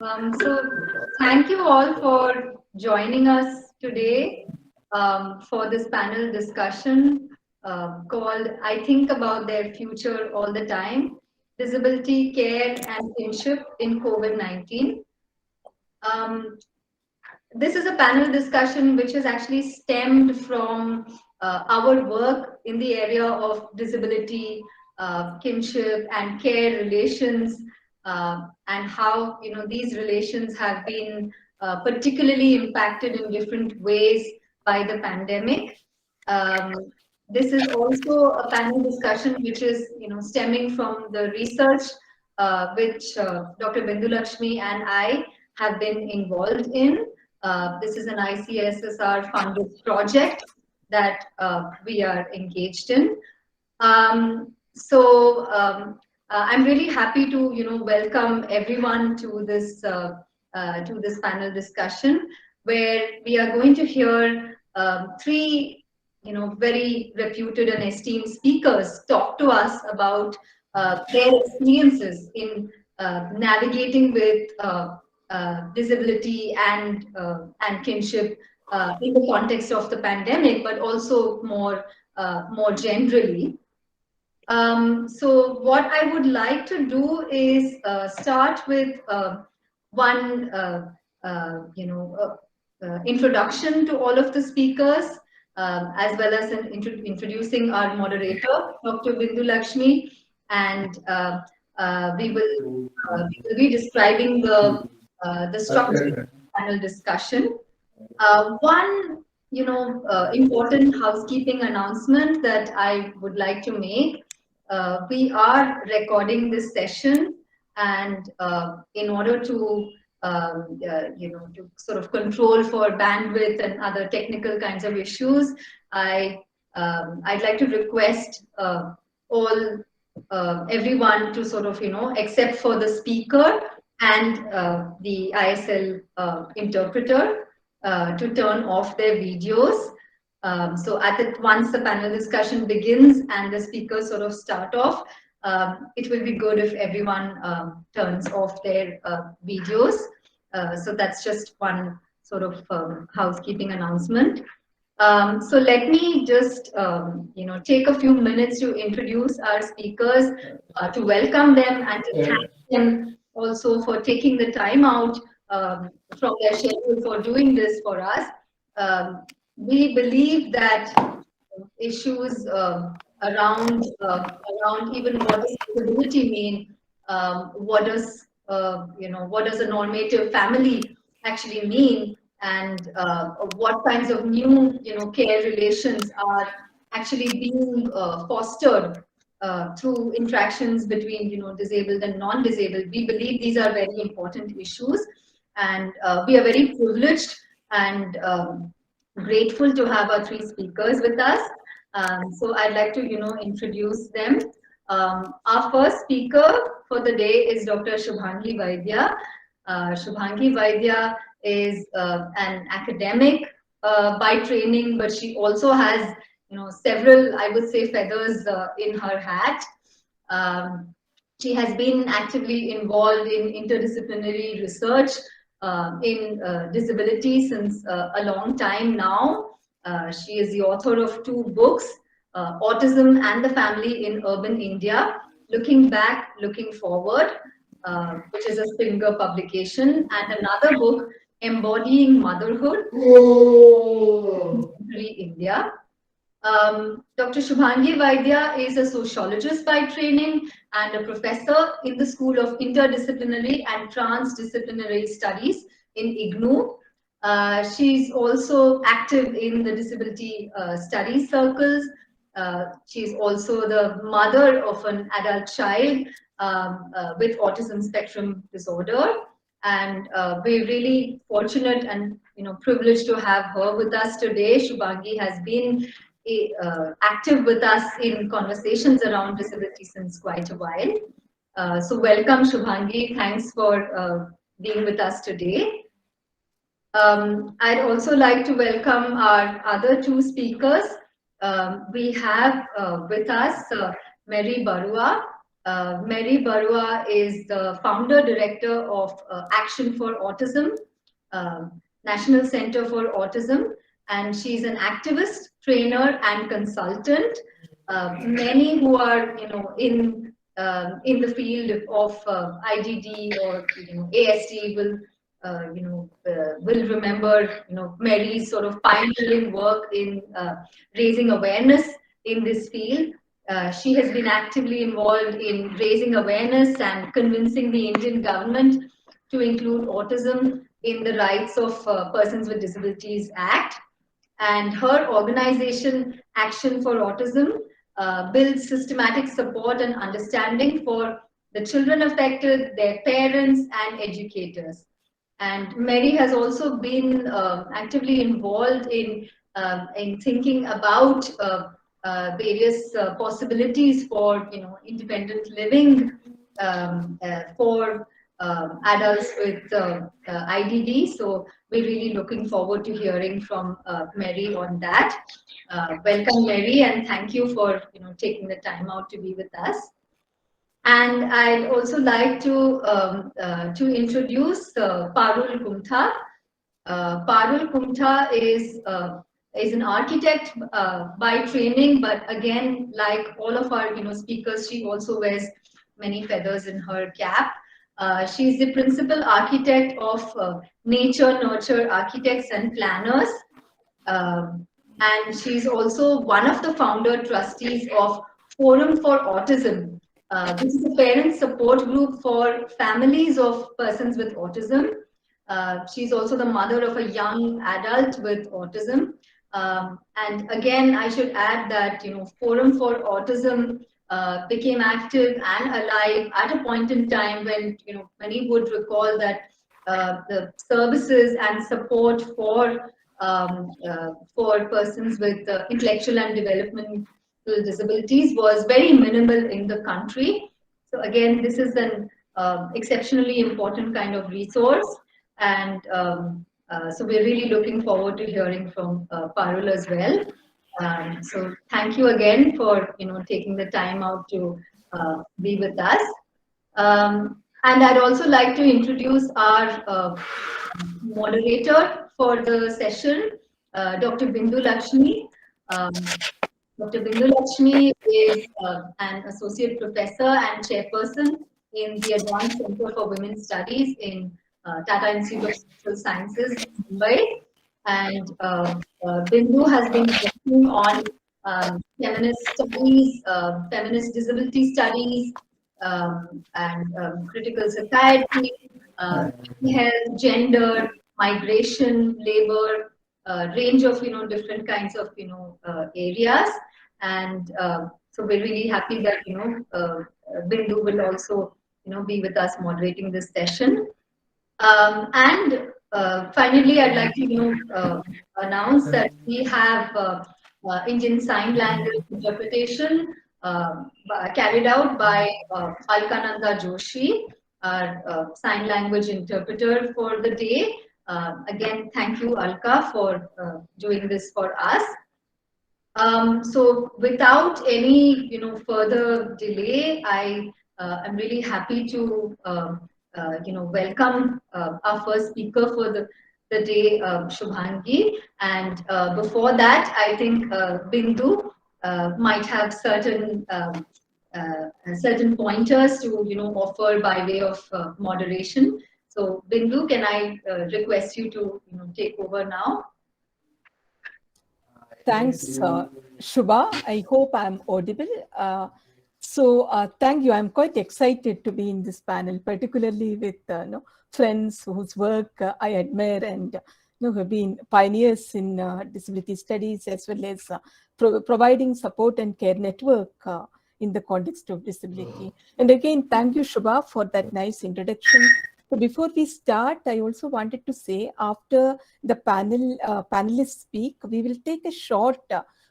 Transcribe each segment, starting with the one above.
So thank you all for joining us today for this panel discussion called I Think About Their Future All the Time, Disability, Care and Kinship in COVID-19. Um, this is a panel discussion which has actually stemmed from our work in the area of disability, kinship and care relations, and how these relations have been particularly impacted in different ways by the pandemic. Um, this is also a panel discussion which is stemming from the research which Dr. Bindu Lakshmi and I have been involved in. This is an ICSSR funded project that we are engaged in. I'm really happy to welcome everyone to this panel discussion where we are going to hear three very reputed and esteemed speakers talk to us about their experiences in navigating with disability and kinship in the context of the pandemic, but also more generally. So what I would like to do is start with one introduction to all of the speakers, as well as introducing our moderator, Dr. Bindu Lakshmi, and we will be describing the structure of the panel discussion. One important housekeeping announcement that I would like to make. We are recording this session, and in order to to sort of control for bandwidth and other technical kinds of issues, I'd like to request all everyone to sort of except for the speaker and the ISL interpreter, to turn off their videos. So once the panel discussion begins and the speakers sort of start off, it will be good if everyone turns off their videos. So that's just one sort of housekeeping announcement. So let me just take a few minutes to introduce our speakers, to welcome them and to thank them also for taking the time out from their schedule for doing this for us. We believe that issues around even what does disability mean, what does what does a normative family actually mean, and what kinds of new care relations are actually being fostered through interactions between disabled and non-disabled. We believe these are very important issues, and we are very privileged and grateful to have our three speakers with us. So I'd like to introduce them. Our first speaker for the day is Dr. Shubhangi Vaidya. Shubhangi Vaidya is an academic by training, but she also has several, I would say, feathers in her hat. She has been actively involved in interdisciplinary research in disability since a long time now. She is the author of two books, Autism and the Family in Urban India, Looking Back, Looking Forward, which is a Springer publication, and another book, Embodying Motherhood, India. Dr. Shubhangi Vaidya is a sociologist by training and a professor in the School of Interdisciplinary and Transdisciplinary Studies in IGNOU. She's also active in the disability studies circles. She's also the mother of an adult child with autism spectrum disorder. And we're really fortunate and privileged to have her with us today. Shubhangi has been active with us in conversations around disability since quite a while. So welcome, Shubhangi. Thanks for being with us today. I'd also like to welcome our other two speakers. We have with us Mary Barua. Mary Barua is the founder director of Action for Autism, National Center for Autism, and she's an activist, trainer, and consultant. Many who are, in the field of IDD or ASD will remember Mary's sort of pioneering work in raising awareness in this field. She has been actively involved in raising awareness and convincing the Indian government to include autism in the Rights of Persons with Disabilities Act. And her organization, Action for Autism, builds systematic support and understanding for the children affected, their parents, and educators. And Mary has also been actively involved in thinking about various possibilities for independent living for adults with IDD. So we're really looking forward to hearing from Mary on that. Welcome, Mary, and thank you for taking the time out to be with us. And I'd also like to introduce Parul Kumtha. Parul Kumtha is an architect by training, but again, like all of our speakers, she also wears many feathers in her cap. She's the principal architect of Nature Nurture Architects and Planners, and she's also one of the founder trustees of Forum for Autism. This is a parent support group for families of persons with autism. She's also the mother of a young adult with autism. And again, I should add that Forum for Autism became active and alive at a point in time when many would recall that the services and support for persons with intellectual and developmental disabilities was very minimal in the country. So again, this is an exceptionally important kind of resource, and so we're really looking forward to hearing from Parul as well. So thank you again for taking the time out to be with us. And I'd also like to introduce our moderator for the session, Dr. Bindu Lakshmi. Dr. Bindu Lakshmi is an associate professor and chairperson in the Advanced Center for Women's Studies in Tata Institute of Social Sciences, Mumbai. And Bindu has been working on feminist studies, feminist disability studies, and critical society, health, gender, migration, labor, range of different kinds of areas. And so we're really happy that Bindu will also be with us moderating this session. And finally, I'd like to announce that we have Indian Sign Language interpretation carried out by Alkananda Joshi, our sign language interpreter for the day. Again, thank you, Alka, for doing this for us. So without any further delay, I am really happy to welcome our first speaker for the day, Shubhangi. And before that, I think Bindu might have certain pointers to offer by way of moderation. So Bindu, can I request you to take over now? Thanks, Shubha. I hope I'm audible. Thank you. I'm quite excited to be in this panel, particularly with friends whose work I admire and who have been pioneers in disability studies, as well as providing support and care network in the context of disability. And again, thank you, Shubha, for that nice introduction. So before we start, I also wanted to say, after the panelists speak, we will take a short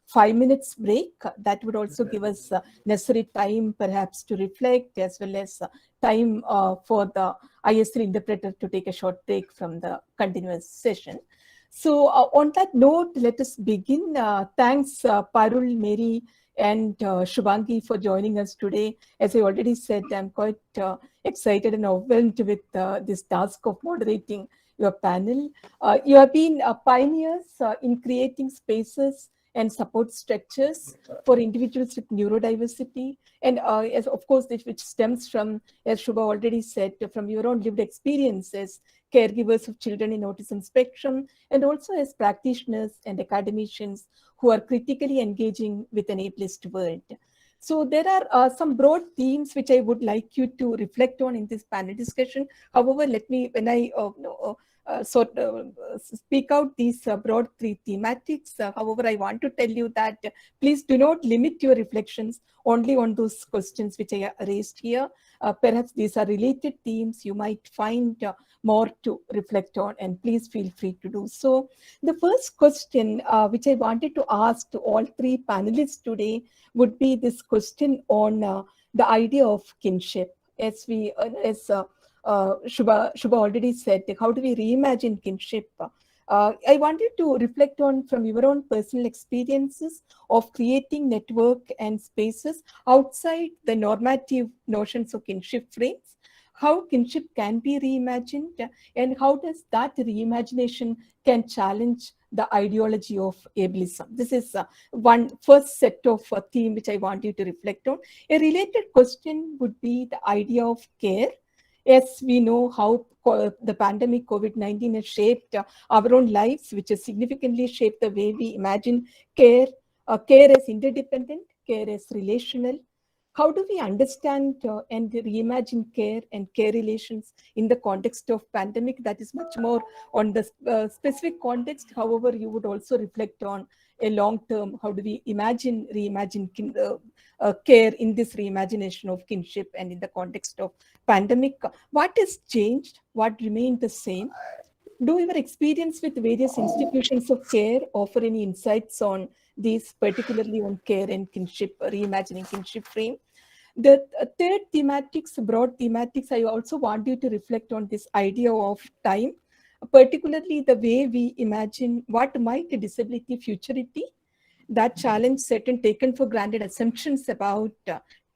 5 minutes break. That would also give us necessary time perhaps to reflect, as well as time for the IS3 interpreter to take a short break from the continuous session. So on that note, let us begin. Thanks, Parul, Mary, and Shubhangi for joining us today. As I already said, I'm quite excited and overwhelmed with this task of moderating your panel. You have been pioneers in creating spaces and support structures for individuals with neurodiversity. And as of course, which stems from, as Shubha already said, from your own lived experiences, caregivers of children in autism spectrum, and also as practitioners and academicians who are critically engaging with an ableist world. So there are some broad themes which I would like you to reflect on in this panel discussion. However, let me, when I speak out these broad three thematics, however, I want to tell you that please do not limit your reflections only on those questions which I raised here. Perhaps these are related themes you might find more to reflect on, and please feel free to do so. The first question which I wanted to ask to all three panelists today would be this question on the idea of kinship. As Shubha already said, how do we reimagine kinship? I want you to reflect on from your own personal experiences of creating network and spaces outside the normative notions of kinship frames, how kinship can be reimagined, and how does that reimagination can challenge the ideology of ableism. This is one first set of theme which I want you to reflect on. A related question would be the idea of care. Yes, we know how the pandemic COVID-19 has shaped our own lives, which has significantly shaped the way we imagine care, care as interdependent, care as relational. How do we understand and reimagine care and care relations in the context of pandemic? That is much more on the specific context. However, you would also reflect on a long term. How do we reimagine care in this reimagination of kinship and in the context of pandemic? What has changed? What remained the same? Do your experience with various institutions of care offer any insights on these, particularly on care and kinship, reimagining kinship frame? The third thematics, broad thematics, I also want you to reflect on this idea of time, particularly the way we imagine what might a disability futurity that challenge certain taken for granted assumptions about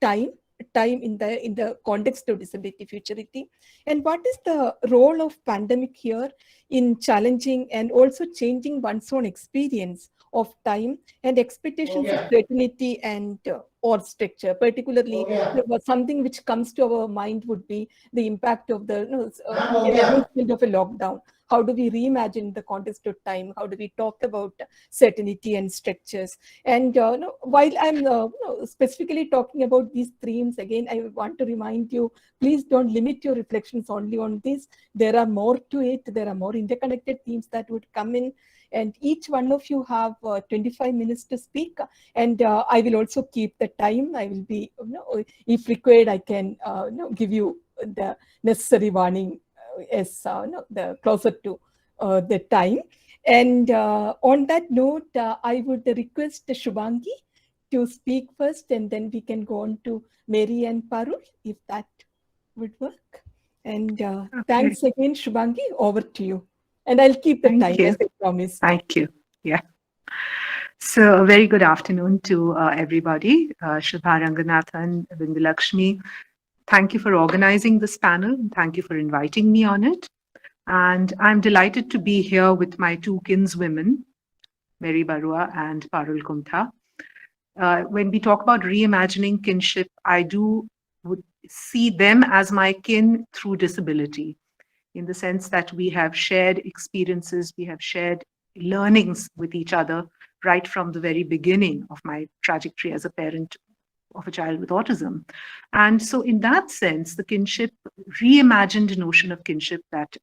time in the context of disability futurity, and what is the role of pandemic here in challenging and also changing one's own experience of time and expectations of certainty and or structure. Particularly something which comes to our mind would be the impact of the announcement of a lockdown. How do we reimagine the context of time? How do we talk about certainty and structures? And while I'm specifically talking about these themes, again, I want to remind you, please don't limit your reflections only on this. There are more to it. There are more interconnected themes that would come in. And each one of you have 25 minutes to speak. And I will also keep the time. I will be, if required, I can give you the necessary warning as the closer to the time. And on that note, I would request Shubhangi to speak first, and then we can go on to Mary and Parul, if that would work. And thanks again, Shubhangi. Over to you. And I'll keep the time, as I promised. Thank you. Yeah. So, a very good afternoon to everybody. Shubha Ranganathan, Vindalakshmi, thank you for organizing this panel. Thank you for inviting me on it. And I'm delighted to be here with my two kinswomen, Mary Barua and Parul Kumtha. When we talk about reimagining kinship, I would see them as my kin through disability, in the sense that we have shared experiences, we have shared learnings with each other right from the very beginning of my trajectory as a parent of a child with autism. And so in that sense, the kinship, reimagined notion of kinship that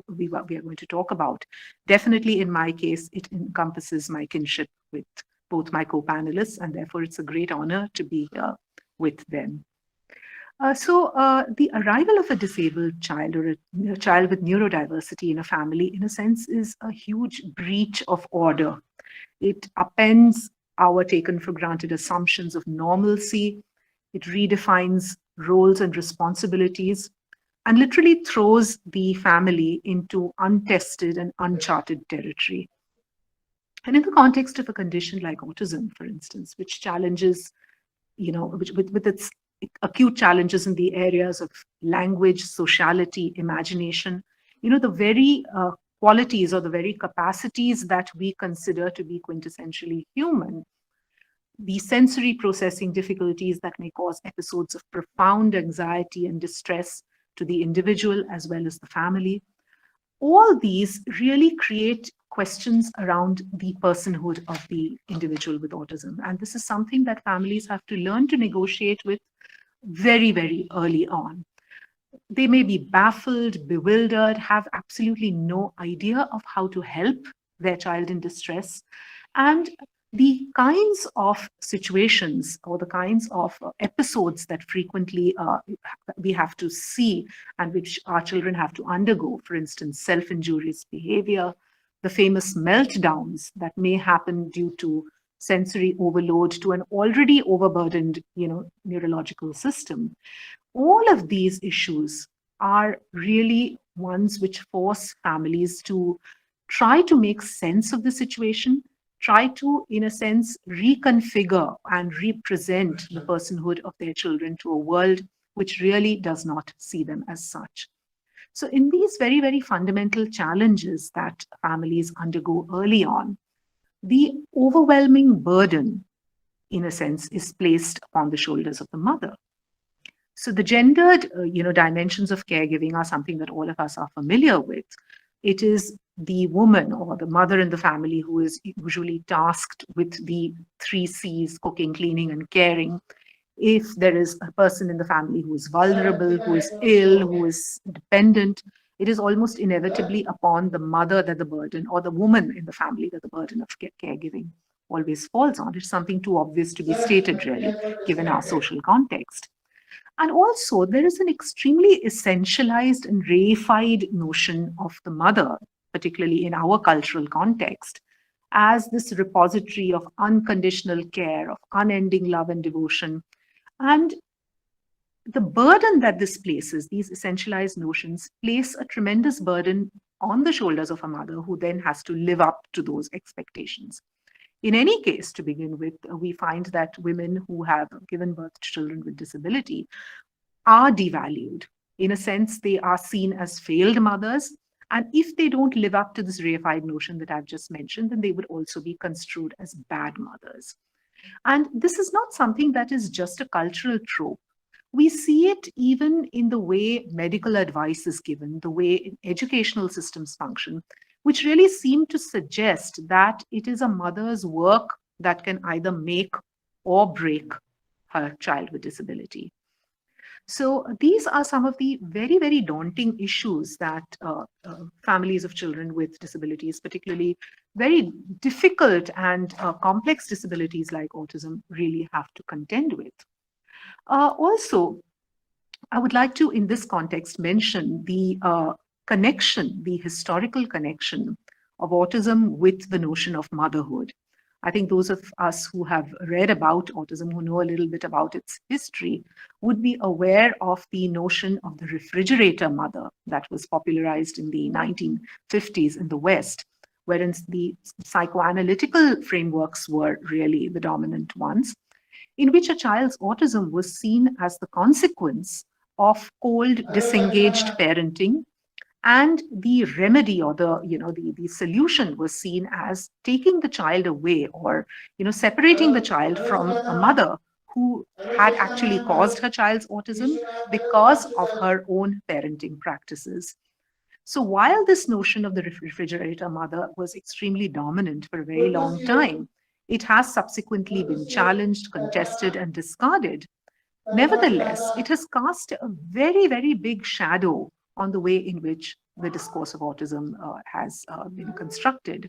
we are going to talk about, definitely in my case, it encompasses my kinship with both my co-panelists, and therefore it's a great honor to be here with them. The arrival of a disabled child or a child with neurodiversity in a family, in a sense, is a huge breach of order. It upends our taken for granted assumptions of normalcy. It redefines roles and responsibilities. and literally throws the family into untested and uncharted territory. And in the context of a condition like autism, for instance, which challenges, with its acute challenges in the areas of language, sociality, imagination, the very qualities or the very capacities that we consider to be quintessentially human, the sensory processing difficulties that may cause episodes of profound anxiety and distress to the individual as well as the family. All these really create questions around the personhood of the individual with autism. And this is something that families have to learn to negotiate with very, very early on. They may be baffled, bewildered, have absolutely no idea of how to help their child in distress. And the kinds of situations or the kinds of episodes that frequently we have to see and which our children have to undergo, for instance, self-injurious behavior, the famous meltdowns that may happen due to sensory overload to an already overburdened, neurological system. All of these issues are really ones which force families to try to make sense of the situation, try to, in a sense, reconfigure and represent the personhood of their children to a world which really does not see them as such. So in these very, very fundamental challenges that families undergo early on, the overwhelming burden, in a sense, is placed upon the shoulders of the mother. So the gendered, dimensions of caregiving are something that all of us are familiar with. It is the woman or the mother in the family who is usually tasked with the 3 C's, cooking, cleaning, and caring. If there is a person in the family who is vulnerable, who is ill, who is dependent, it is almost inevitably upon the mother that the burden, or the woman in the family that the burden of caregiving always falls on. It's something too obvious to be stated, really, given our social context. And also, there is an extremely essentialized and reified notion of the mother, particularly in our cultural context, as this repository of unconditional care, of unending love and devotion. And the burden that this places, these essentialized notions, place a tremendous burden on the shoulders of a mother who then has to live up to those expectations. In any case, to begin with, we find that women who have given birth to children with disability are devalued. In a sense, they are seen as failed mothers. And if they don't live up to this reified notion that I've just mentioned, then they would also be construed as bad mothers. And this is not something that is just a cultural trope. We see it even in the way medical advice is given, the way educational systems function, which really seem to suggest that it is a mother's work that can either make or break her child with disability. So these are some of the very, very daunting issues that families of children with disabilities, particularly very difficult and complex disabilities like autism, really have to contend with. Also, I would like to, in this context, mention the connection, the historical connection of autism with the notion of motherhood. I think those of us who have read about autism, who know a little bit about its history, would be aware of the notion of the refrigerator mother that was popularized in the 1950s in the West, wherein the psychoanalytical frameworks were really the dominant ones, in which a child's autism was seen as the consequence of cold, disengaged parenting, and the remedy or the solution was seen as taking the child away, or separating the child from a mother who had actually caused her child's autism because of her own parenting practices. So while this notion of the refrigerator mother was extremely dominant for a very long time, it has subsequently been challenged, contested, and discarded. Nevertheless, it has cast a very, very big shadow on the way in which the discourse of autism has been constructed.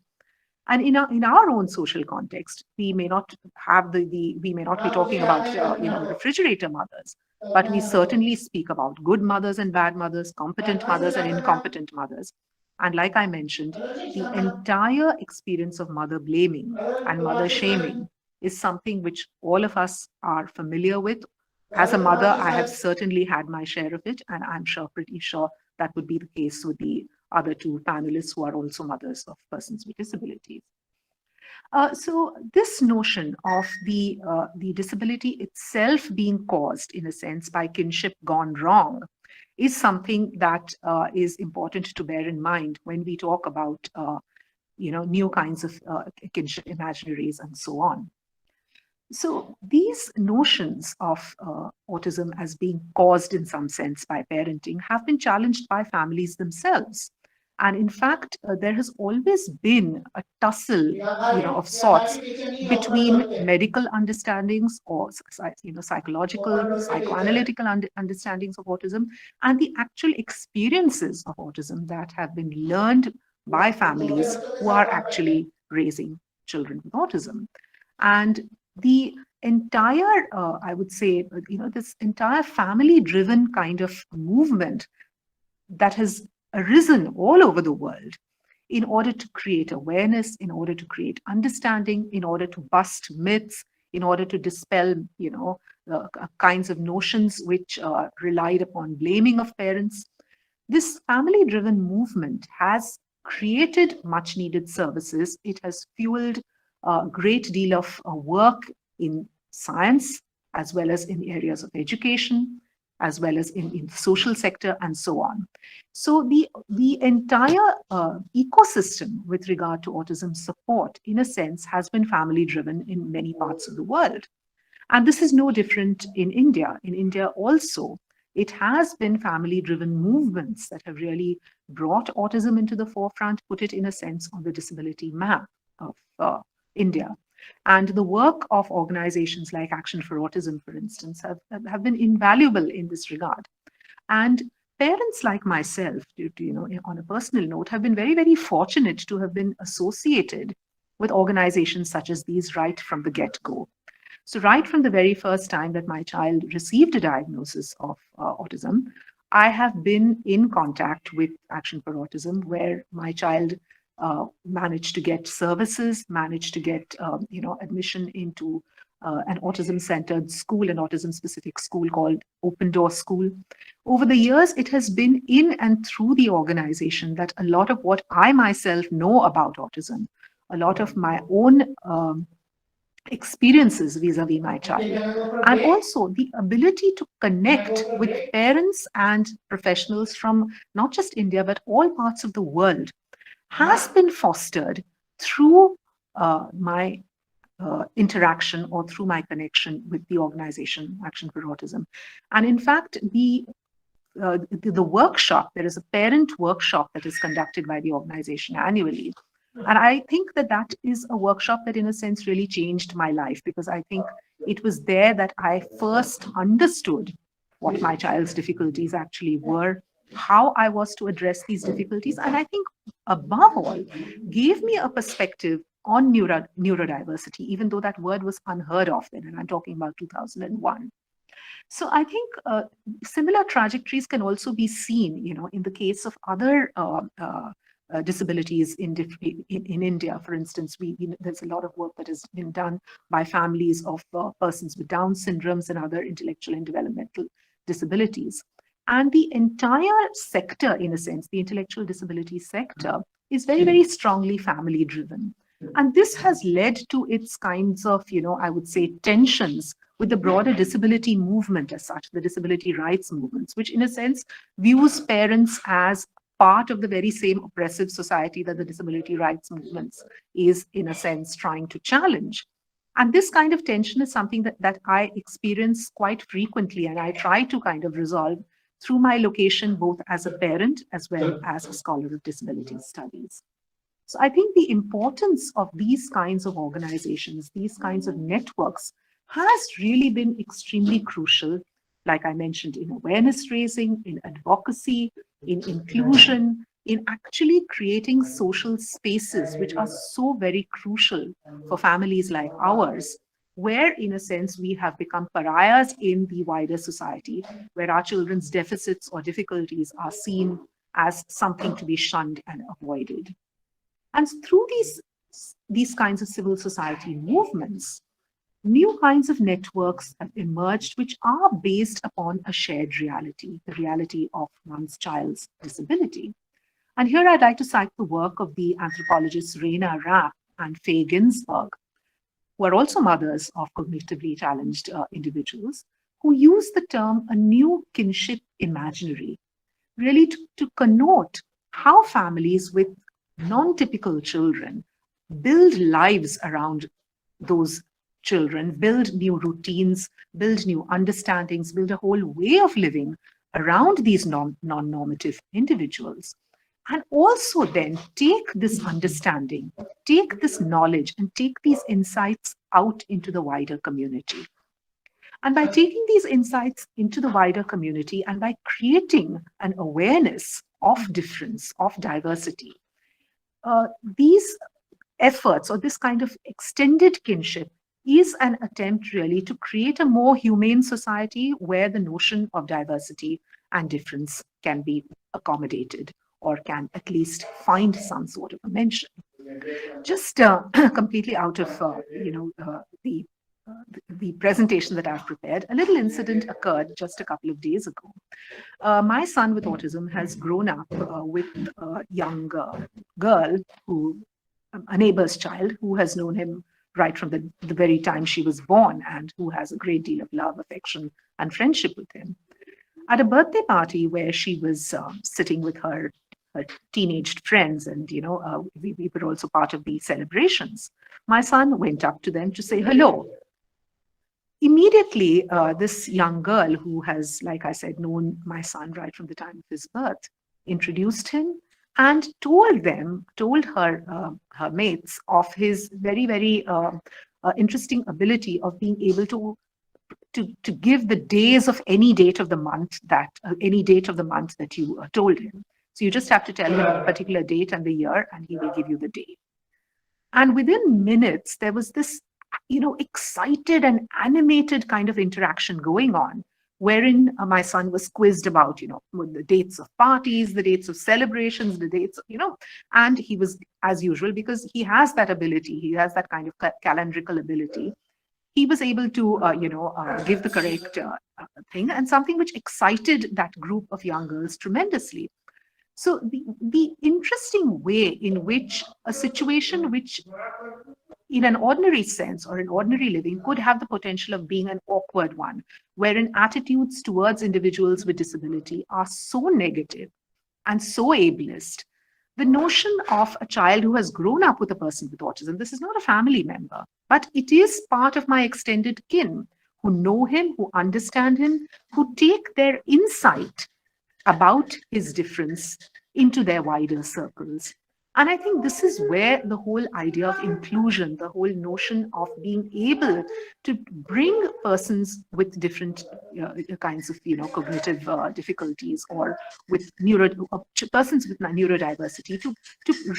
And in our own social context, we may not have we may not be talking about refrigerator mothers, but we certainly speak about good mothers and bad mothers, competent mothers and incompetent mothers. And like I mentioned, the entire experience of mother blaming and mother shaming is something which all of us are familiar with, as a mother, I have certainly had my share of it, and I'm pretty sure that would be the case with the other two panelists who are also mothers of persons with disabilities. So this notion of the disability itself being caused, in a sense, by kinship gone wrong is something that is important to bear in mind when we talk about new kinds of kinship imaginaries and so on. So these notions of autism as being caused in some sense by parenting have been challenged by families themselves. And in fact, there has always been a tussle, of sorts between medical understandings or psychological, psychoanalytical understandings of autism and the actual experiences of autism that have been learned by families who are actually raising children with autism. And the entire, I would say, this entire family-driven kind of movement that has arisen all over the world in order to create awareness, in order to create understanding, in order to bust myths, in order to dispel, kinds of notions which relied upon blaming of parents. This family-driven movement has created much-needed services. It has fueled a great deal of work in science, as well as in areas of education, as well as in the social sector, and so on. So the entire ecosystem with regard to autism support, in a sense, has been family-driven in many parts of the world. And this is no different in India. In India also, it has been family-driven movements that have really brought autism into the forefront, put it, in a sense, on the disability map of India. And the work of organizations like Action for Autism, for instance, have been invaluable in this regard. And parents like myself, on a personal note, have been very, very fortunate to have been associated with organizations such as these right from the get-go. So right from the very first time that my child received a diagnosis of autism, I have been in contact with Action for Autism, where my child managed to get services, managed to get admission into an autism-centered school, an autism-specific school called Open Door School. Over the years, it has been in and through the organization that a lot of what I myself know about autism, a lot of my own experiences vis-a-vis my child, and also the ability to connect with parents and professionals from not just India, but all parts of the world, has been fostered through my interaction or through my connection with the organization Action for Autism. And in fact, the workshop, there is a parent workshop that is conducted by the organization annually. And I think that that is a workshop that, in a sense, really changed my life, because I think it was there that I first understood what my child's difficulties actually were, how I was to address these difficulties, and I think, above all, gave me a perspective on neurodiversity, even though that word was unheard of then, and I'm talking about 2001. So I think similar trajectories can also be seen, in the case of other disabilities in India. For instance, there's a lot of work that has been done by families of persons with Down syndromes and other intellectual and developmental disabilities. And the entire sector, in a sense, the intellectual disability sector, is very, very strongly family driven. And this has led to its kinds of, I would say, tensions with the broader disability movement as such, the disability rights movements, which in a sense views parents as part of the very same oppressive society that the disability rights movements is, in a sense, trying to challenge. And this kind of tension is something that I experience quite frequently, and I try to kind of resolve through my location, both as a parent as well as a scholar of disability studies. So I think the importance of these kinds of organizations, these kinds of networks, has really been extremely crucial, like I mentioned, in awareness raising, in advocacy, in inclusion, in actually creating social spaces, which are so very crucial for families like ours, where, in a sense, we have become pariahs in the wider society, where our children's deficits or difficulties are seen as something to be shunned and avoided. And through these kinds of civil society movements, new kinds of networks have emerged which are based upon a shared reality, the reality of one's child's disability. And here I'd like to cite the work of the anthropologists Raina Rapp and Faye Ginsberg, who are also mothers of cognitively challenged individuals, who use the term a new kinship imaginary, really to connote how families with non-typical children build lives around those children, build new routines, build new understandings, build a whole way of living around these non-normative individuals. And also then take this understanding, take this knowledge, and take these insights out into the wider community. And by taking these insights into the wider community and by creating an awareness of difference, of diversity, these efforts or this kind of extended kinship is an attempt really to create a more humane society where the notion of diversity and difference can be accommodated or can at least find some sort of a mention. Just completely out of the presentation that I've prepared, a little incident occurred just a couple of days ago. My son with autism has grown up with a young girl who, a neighbor's child, who has known him right from the very time she was born and who has a great deal of love, affection, and friendship with him. At a birthday party where she was sitting with her teenaged friends, and we were also part of the celebrations, my son went up to them to say hello. Immediately, this young girl who has, like I said, known my son right from the time of his birth, introduced him and told her mates of his very, very interesting ability of being able to give the days of any date of the month that you told him. So you just have to tell him a particular date and the year, and he will give you the day. And within minutes, there was this, excited and animated kind of interaction going on, wherein my son was quizzed about, the dates of parties, the dates of celebrations, the dates, and he was, as usual, because he has that ability, he has that kind of calendrical ability, he was able to, give the correct thing, and something which excited that group of young girls tremendously. So the interesting way in which a situation which in an ordinary sense or in ordinary living could have the potential of being an awkward one, wherein attitudes towards individuals with disability are so negative and so ableist. The notion of a child who has grown up with a person with autism, this is not a family member, but it is part of my extended kin who know him, who understand him, who take their insight about his difference into their wider circles. And I think this is where the whole idea of inclusion, the whole notion of being able to bring persons with different kinds of cognitive difficulties or with persons with neurodiversity to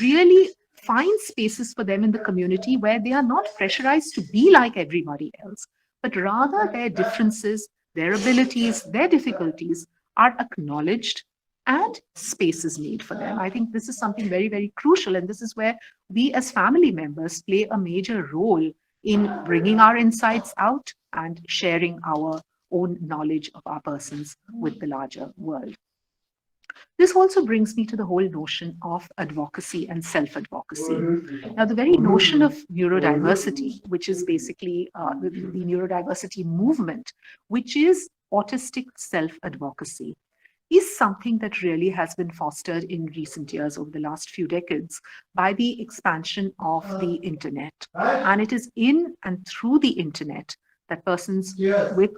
really find spaces for them in the community where they are not pressurized to be like everybody else, but rather their differences, their abilities, their difficulties are acknowledged and space is made for them. I think this is something very, very crucial. And this is where we as family members play a major role in bringing our insights out and sharing our own knowledge of our persons with the larger world. This also brings me to the whole notion of advocacy and self-advocacy. Now, the very notion of neurodiversity, which is basically the neurodiversity movement, which is autistic self-advocacy, is something that really has been fostered in recent years over the last few decades by the expansion of the internet. And it is in and through the internet that persons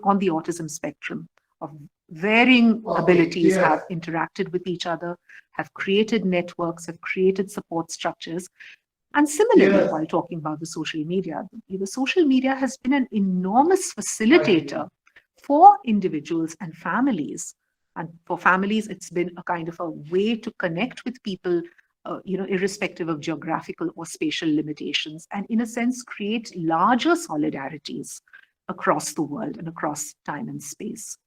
on the autism spectrum of varying abilities have interacted with each other, have created networks, have created support structures. And similarly, while talking about the social media has been an enormous facilitator for individuals and families. And for families, it's been a kind of a way to connect with people, irrespective of geographical or spatial limitations, and in a sense, create larger solidarities across the world and across time and space.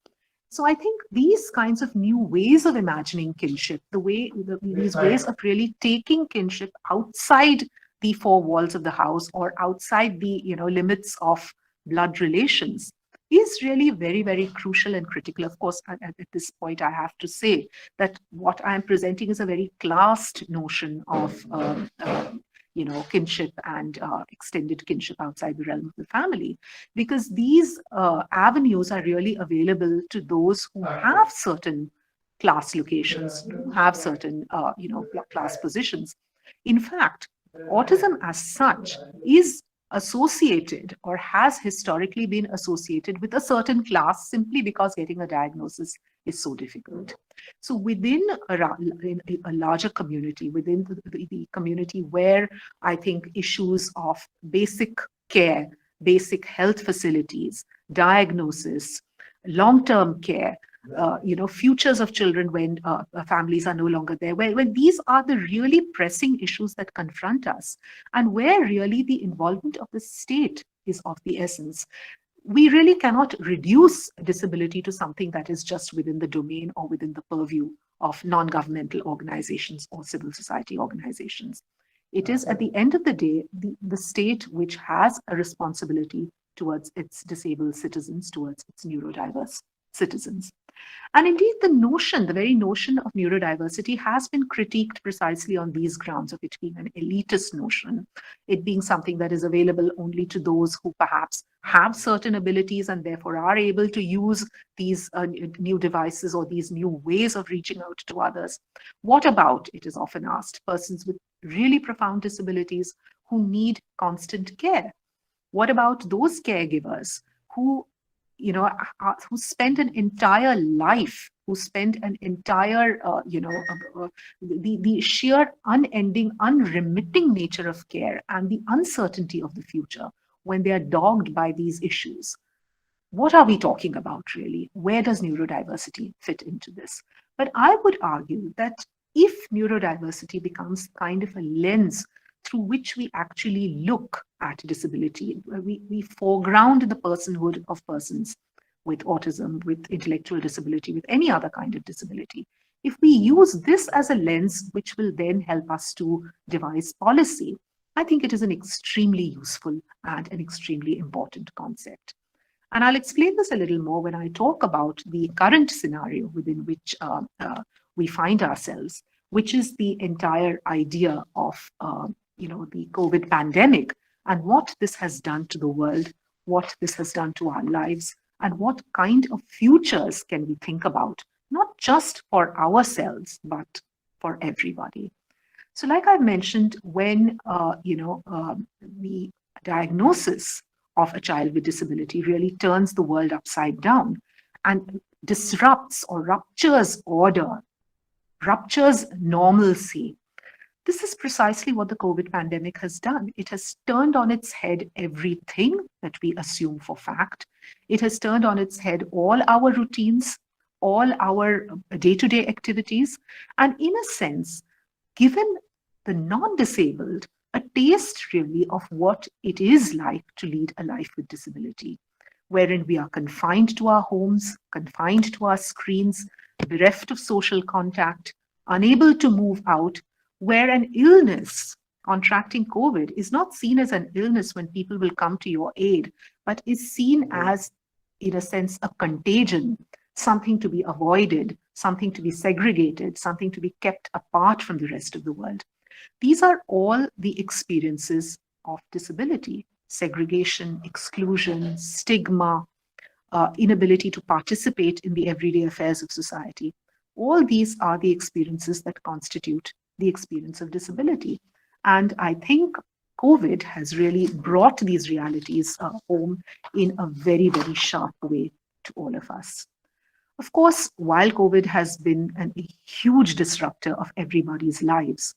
So I think these kinds of new ways of imagining kinship, these ways of really taking kinship outside the four walls of the house or outside the limits of blood relations is really very, very crucial and critical. Of course, at this point, I have to say that what I'm presenting is a very classed notion of kinship and extended kinship outside the realm of the family, because these avenues are really available to those who have certain class locations, who have certain class positions. In fact, autism as such is associated or has historically been associated with a certain class simply because getting a diagnosis is so difficult. So within a larger community, within the community where I think issues of basic care, basic health facilities, diagnosis, long-term care, futures of children when families are no longer there, when these are the really pressing issues that confront us, and where really the involvement of the state is of the essence. We really cannot reduce disability to something that is just within the domain or within the purview of non-governmental organizations or civil society organizations. It is, at the end of the day, the state which has a responsibility towards its disabled citizens, towards its neurodiverse citizens. And indeed, the very notion of neurodiversity has been critiqued precisely on these grounds of it being an elitist notion, it being something that is available only to those who perhaps have certain abilities and therefore are able to use these new devices or these new ways of reaching out to others. What about, it is often asked, persons with really profound disabilities who need constant care? What about those caregivers who who spend an entire life, who spend an entire, the sheer unending, unremitting nature of care and the uncertainty of the future when they are dogged by these issues? What are we talking about, really? Where does neurodiversity fit into this? But I would argue that if neurodiversity becomes kind of a lens through which we actually look at disability, we foreground the personhood of persons with autism, with intellectual disability, with any other kind of disability. If we use this as a lens which will then help us to devise policy, I think it is an extremely useful and an extremely important concept. And I'll explain this a little more when I talk about the current scenario within which we find ourselves, which is the entire idea of the COVID pandemic and what this has done to the world, what this has done to our lives, and what kind of futures can we think about, not just for ourselves, but for everybody. So like I mentioned, when the diagnosis of a child with disability really turns the world upside down and disrupts or ruptures order, ruptures normalcy, this is precisely what the COVID pandemic has done. It has turned on its head everything that we assume for fact. It has turned on its head all our routines, all our day-to-day activities, and in a sense, given the non-disabled a taste really of what it is like to lead a life with disability, wherein we are confined to our homes, confined to our screens, bereft of social contact, unable to move out, where an illness, contracting COVID, is not seen as an illness when people will come to your aid, but is seen as, in a sense, a contagion, something to be avoided, something to be segregated, something to be kept apart from the rest of the world. These are all the experiences of disability: segregation, exclusion, stigma, inability to participate in the everyday affairs of society. All these are the experiences that constitute the experience of disability. And I think COVID has really brought these realities home in a very, very sharp way to all of us. Of course, while COVID has been a huge disruptor of everybody's lives,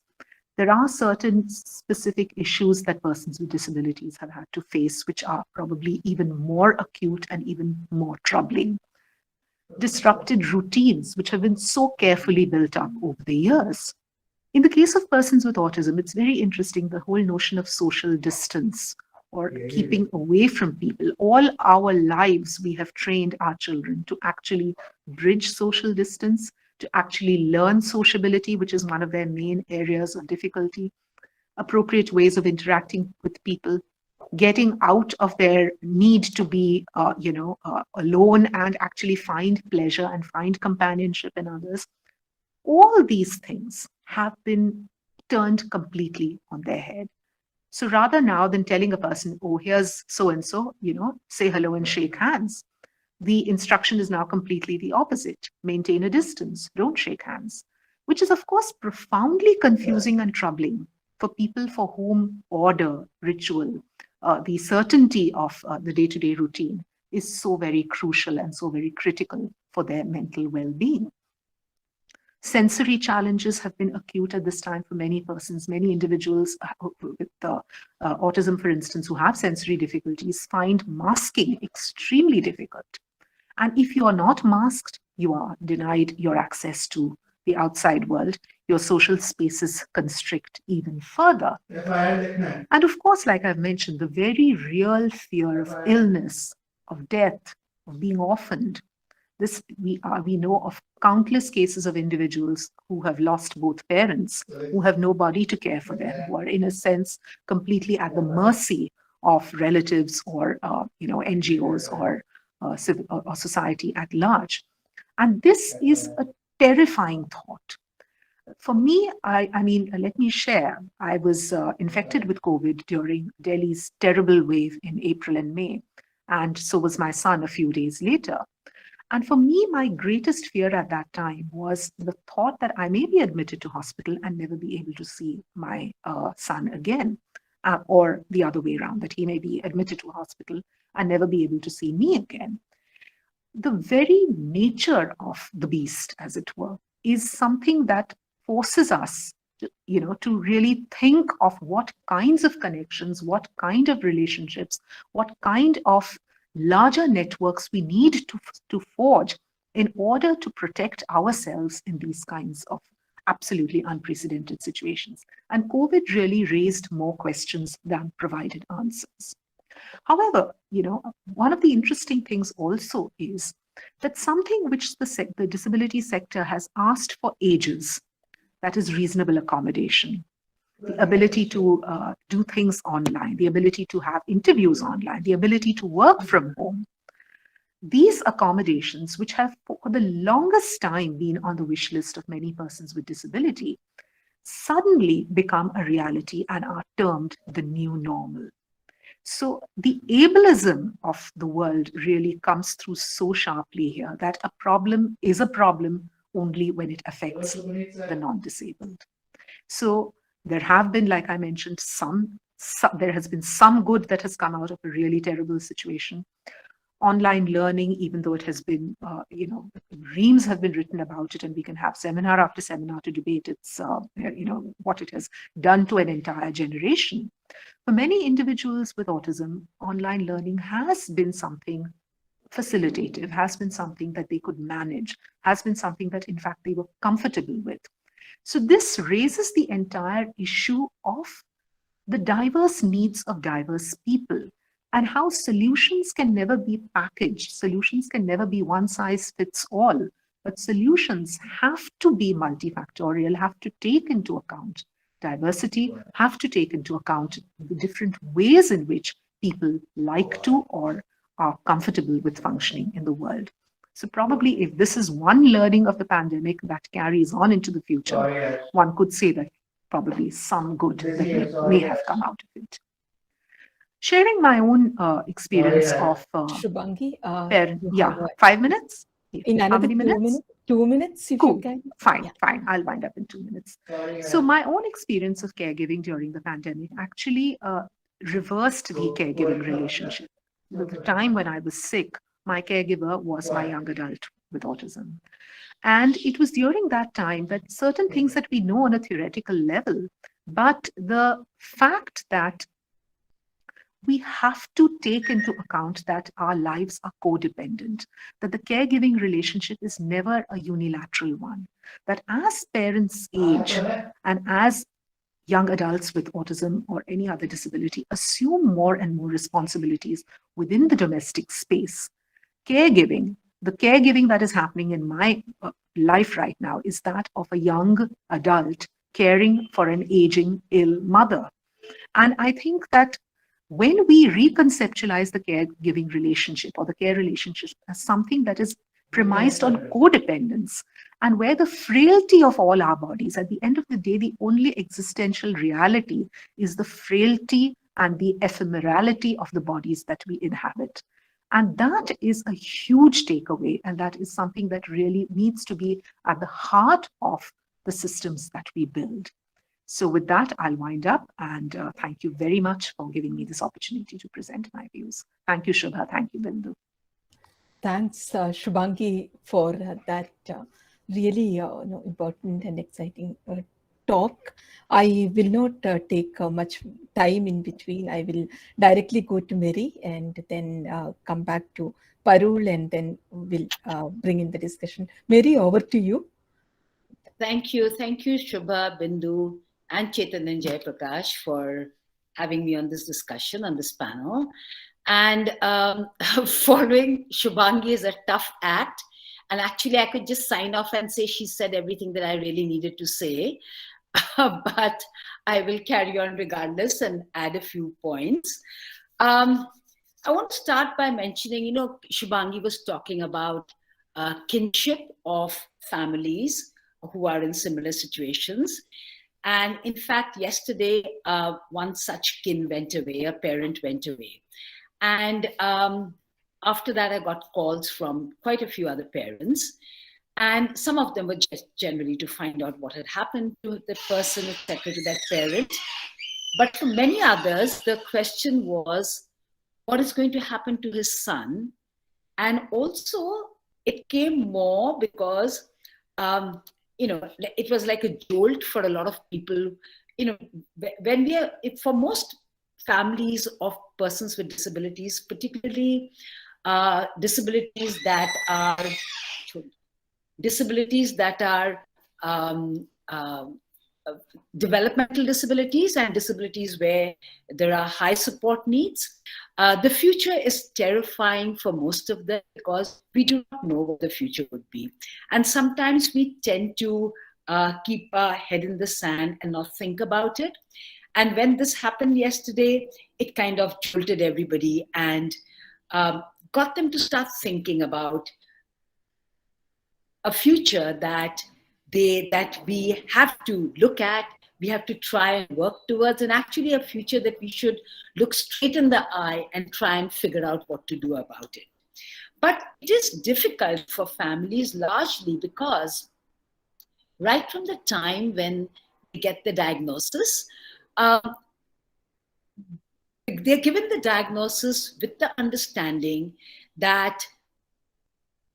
there are certain specific issues that persons with disabilities have had to face, which are probably even more acute and even more troubling. Disrupted routines, which have been so carefully built up over the years. In the case of persons with autism, it's very interesting, the whole notion of social distance or keeping away from people. All our lives, we have trained our children to actually bridge social distance, to actually learn sociability, which is one of their main areas of difficulty, appropriate ways of interacting with people, getting out of their need to be, alone and actually find pleasure and find companionship in others. All these things have been turned completely on their head. So rather now than telling a person, oh, here's so and so, say hello and shake hands, the instruction is now completely the opposite. Maintain a distance, don't shake hands, which is, of course, profoundly confusing and troubling for people for whom order, ritual, the certainty of the day-to-day routine is so very crucial and so very critical for their mental well-being. Sensory challenges have been acute at this time for many persons. Many individuals with autism, for instance, who have sensory difficulties find masking extremely difficult. And if you are not masked, you are denied your access to the outside world. Your social spaces constrict even further. And of course, like I've mentioned, the very real fear of illness, of death, of being orphaned. This we know of countless cases of individuals who have lost both parents, who have nobody to care for them, who are in a sense completely at the mercy of relatives or NGOs or civil or society at large. And this is a terrifying thought. For me, I mean, let me share. I was infected with COVID during Delhi's terrible wave in April and May, and so was my son a few days later. And for me, my greatest fear at that time was the thought that I may be admitted to hospital and never be able to see my son again, or the other way around, that he may be admitted to a hospital and never be able to see me again. The very nature of the beast, as it were, is something that forces us to really think of what kinds of connections, what kind of relationships, what kind of larger networks we need to forge in order to protect ourselves in these kinds of absolutely unprecedented situations. And COVID really raised more questions than provided answers. However, one of the interesting things also is that something which the disability sector has asked for ages, that is reasonable accommodation, the ability to do things online, the ability to have interviews online, the ability to work from home. These accommodations, which have for the longest time been on the wish list of many persons with disability, suddenly become a reality and are termed the new normal. So the ableism of the world really comes through so sharply here that a problem is a problem only when it affects the non-disabled. So there have been, like I mentioned, there has been some good that has come out of a really terrible situation. Online learning, even though it has been, reams have been written about it, and we can have seminar after seminar to debate its, what it has done to an entire generation. For many individuals with autism, online learning has been something facilitative, has been something that they could manage, has been something that, in fact, they were comfortable with. So this raises the entire issue of the diverse needs of diverse people and how solutions can never be packaged. Solutions can never be one size fits all, but solutions have to be multifactorial, have to take into account diversity, have to take into account the different ways in which people like to or are comfortable with functioning in the world. So probably if this is one learning of the pandemic that carries on into the future, one could say that probably some good that may have come out of it. Sharing my own experience of Shubhangi, parent, 5 minutes? In another 2 minutes, if cool. you can. Fine. I'll wind up in 2 minutes. So my own experience of caregiving during the pandemic actually reversed the caregiving relationship. At the time when I was sick, my caregiver was my young adult with autism. And it was during that time that certain things that we know on a theoretical level, but the fact that we have to take into account that our lives are codependent, that the caregiving relationship is never a unilateral one, that as parents age and as young adults with autism or any other disability assume more and more responsibilities within the domestic space, the caregiving that is happening in my life right now is that of a young adult caring for an aging, ill mother. And I think that when we reconceptualize the caregiving relationship or the care relationship as something that is premised on codependence, and where the frailty of all our bodies, at the end of the day, the only existential reality is the frailty and the ephemerality of the bodies that we inhabit. And that is a huge takeaway, and that is something that really needs to be at the heart of the systems that we build. So with that, I'll wind up, and thank you very much for giving me this opportunity to present my views. Thank you, Shubha. Thank you, Bindu. Thanks, Shubhangi, for that really important and exciting talk. I will not take much time in between. I will directly go to Mary and then come back to Parul, and then we'll bring in the discussion. Mary, over to you. Thank you, Shubha, Bindu, and Chetan and Jayaprakash for having me on this discussion, on this panel. And following Shubhangi is a tough act. And actually, I could just sign off and say she said everything that I really needed to say. But I will carry on regardless and add a few points. I want to start by mentioning, Shubhangi was talking about kinship of families who are in similar situations. And in fact, yesterday, one such kin went away, a parent went away. And after that, I got calls from quite a few other parents. And some of them were just generally to find out what had happened to the person, etc., to that parent. But for many others, the question was, what is going to happen to his son? And also, it came more because, it was like a jolt for a lot of people. When for most families of persons with disabilities, particularly disabilities that are developmental disabilities and disabilities where there are high support needs. The future is terrifying for most of them because we do not know what the future would be. And sometimes we tend to keep our head in the sand and not think about it. And when this happened yesterday, it kind of jolted everybody and got them to start thinking about a future that we have to look at, we have to try and work towards, and actually a future that we should look straight in the eye and try and figure out what to do about it. But it is difficult for families largely because right from the time when they get the diagnosis, they're given the diagnosis with the understanding that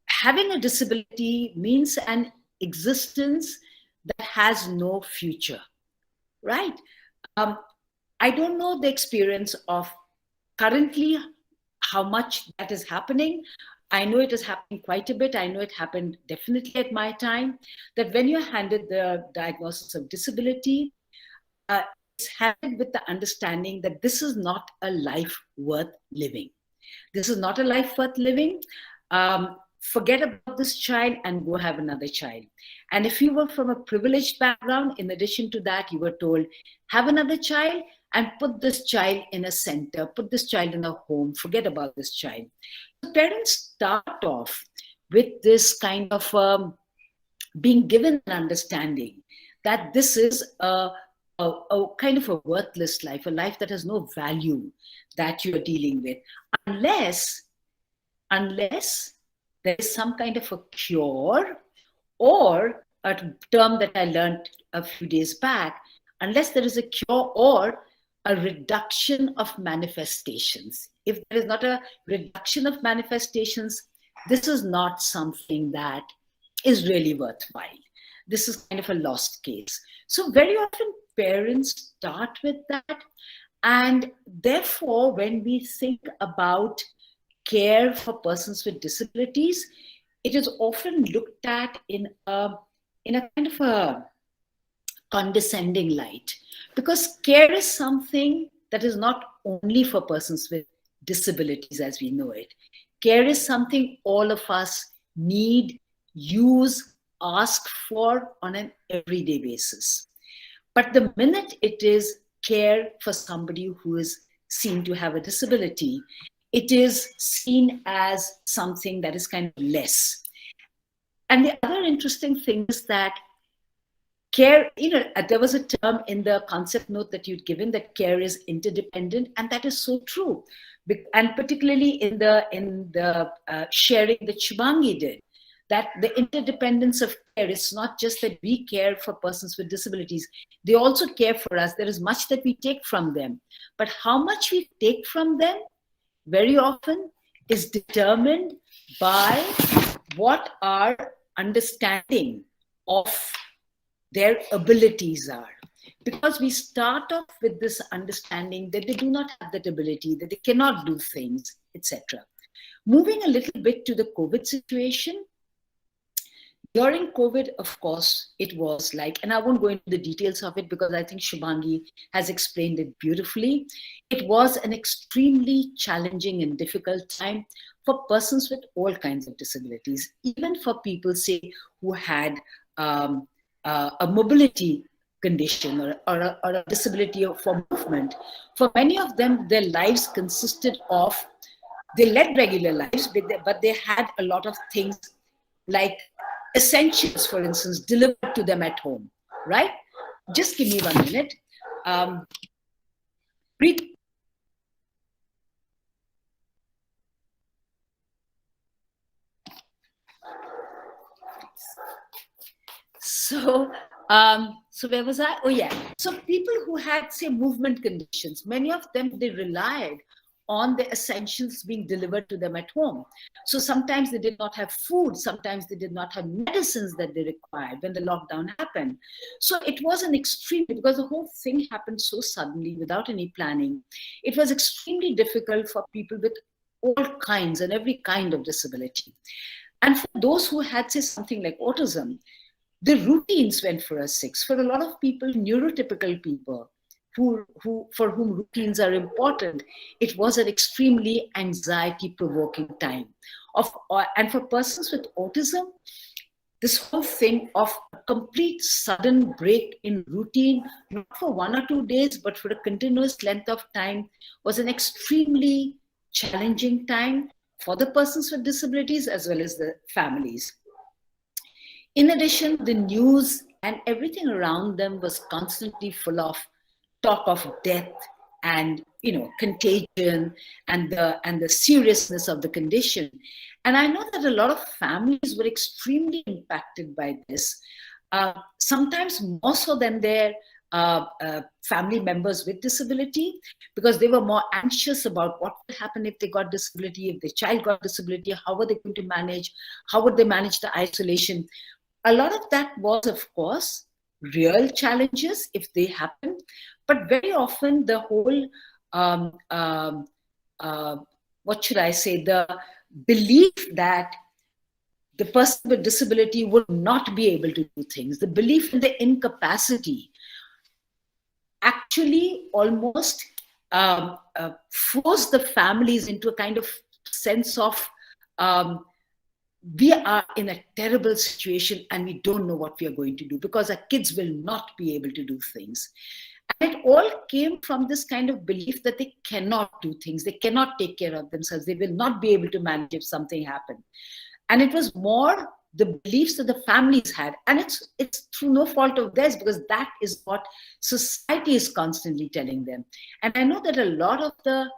having a disability means an existence that has no future, right? I don't know the experience of currently how much that is happening. I know it is happening quite a bit. I know it happened definitely at my time, that when you're handed the diagnosis of disability, it's handed with the understanding that this is not a life worth living. This is not a life worth living. Forget about this child and go have another child. And if you were from a privileged background, in addition to that, you were told, have another child and put this child in a center, put this child in a home, forget about this child. So parents start off with this kind of being given an understanding that this is a kind of a worthless life, a life that has no value that you're dealing with, unless there is some kind of a cure, or a term that I learned a few days back, unless there is a cure or a reduction of manifestations. If there is not a reduction of manifestations, this is not something that is really worthwhile. This is kind of a lost case. So very often parents start with that. And therefore, when we think about care for persons with disabilities, it is often looked at in a kind of a condescending light, because care is something that is not only for persons with disabilities as we know it. Care is something all of us need, use, ask for on an everyday basis. But the minute it is care for somebody who is seen to have a disability, it is seen as something that is kind of less. And the other interesting thing is that care, there was a term in the concept note that you'd given that care is interdependent, and that is so true. And particularly in the sharing that Shubhangi did, that the interdependence of care is not just that we care for persons with disabilities, they also care for us. There is much that we take from them, but how much we take from them very often is determined by what our understanding of their abilities are. Because we start off with this understanding that they do not have that ability, that they cannot do things, etc. Moving a little bit to the COVID situation, during COVID, of course, it was like, and I won't go into the details of it because I think Shubhangi has explained it beautifully. It was an extremely challenging and difficult time for persons with all kinds of disabilities, even for people, say, who had a mobility condition or a disability for movement. For many of them, their lives consisted of, they led regular lives, but they had a lot of things like essentials, for instance, delivered to them at home, right? Just give me 1 minute. So where was I? Oh yeah. So people who had, say, movement conditions, many of them, they relied on the essentials being delivered to them at home. So sometimes they did not have food, sometimes they did not have medicines that they required when the lockdown happened. So it was an extreme, because the whole thing happened so suddenly without any planning. It was extremely difficult for people with all kinds and every kind of disability. And for those who had, say, something like autism, the routines went for a six. For a lot of people, neurotypical people, for whom routines are important, it was an extremely anxiety-provoking time. And for persons with autism, this whole thing of a complete sudden break in routine, not for 1 or 2 days, but for a continuous length of time, was an extremely challenging time for the persons with disabilities as well as the families. In addition, the news and everything around them was constantly full of talk of death and contagion and the seriousness of the condition. And I know that a lot of families were extremely impacted by this, sometimes more so than their family members with disability, because they were more anxious about what would happen if they got disability, if the child got disability, how were they going to manage, how would they manage the isolation. A lot of that was, of course, real challenges if they happened, but very often the whole, what should I say, the belief that the person with disability would not be able to do things, the belief in the incapacity, actually almost forced the families into a kind of sense of, we are in a terrible situation and we don't know what we are going to do because our kids will not be able to do things. And it all came from this kind of belief that they cannot do things, they cannot take care of themselves, they will not be able to manage if something happened. And it was more the beliefs that the families had. And it's through no fault of theirs, because that is what society is constantly telling them. And I know that a lot of the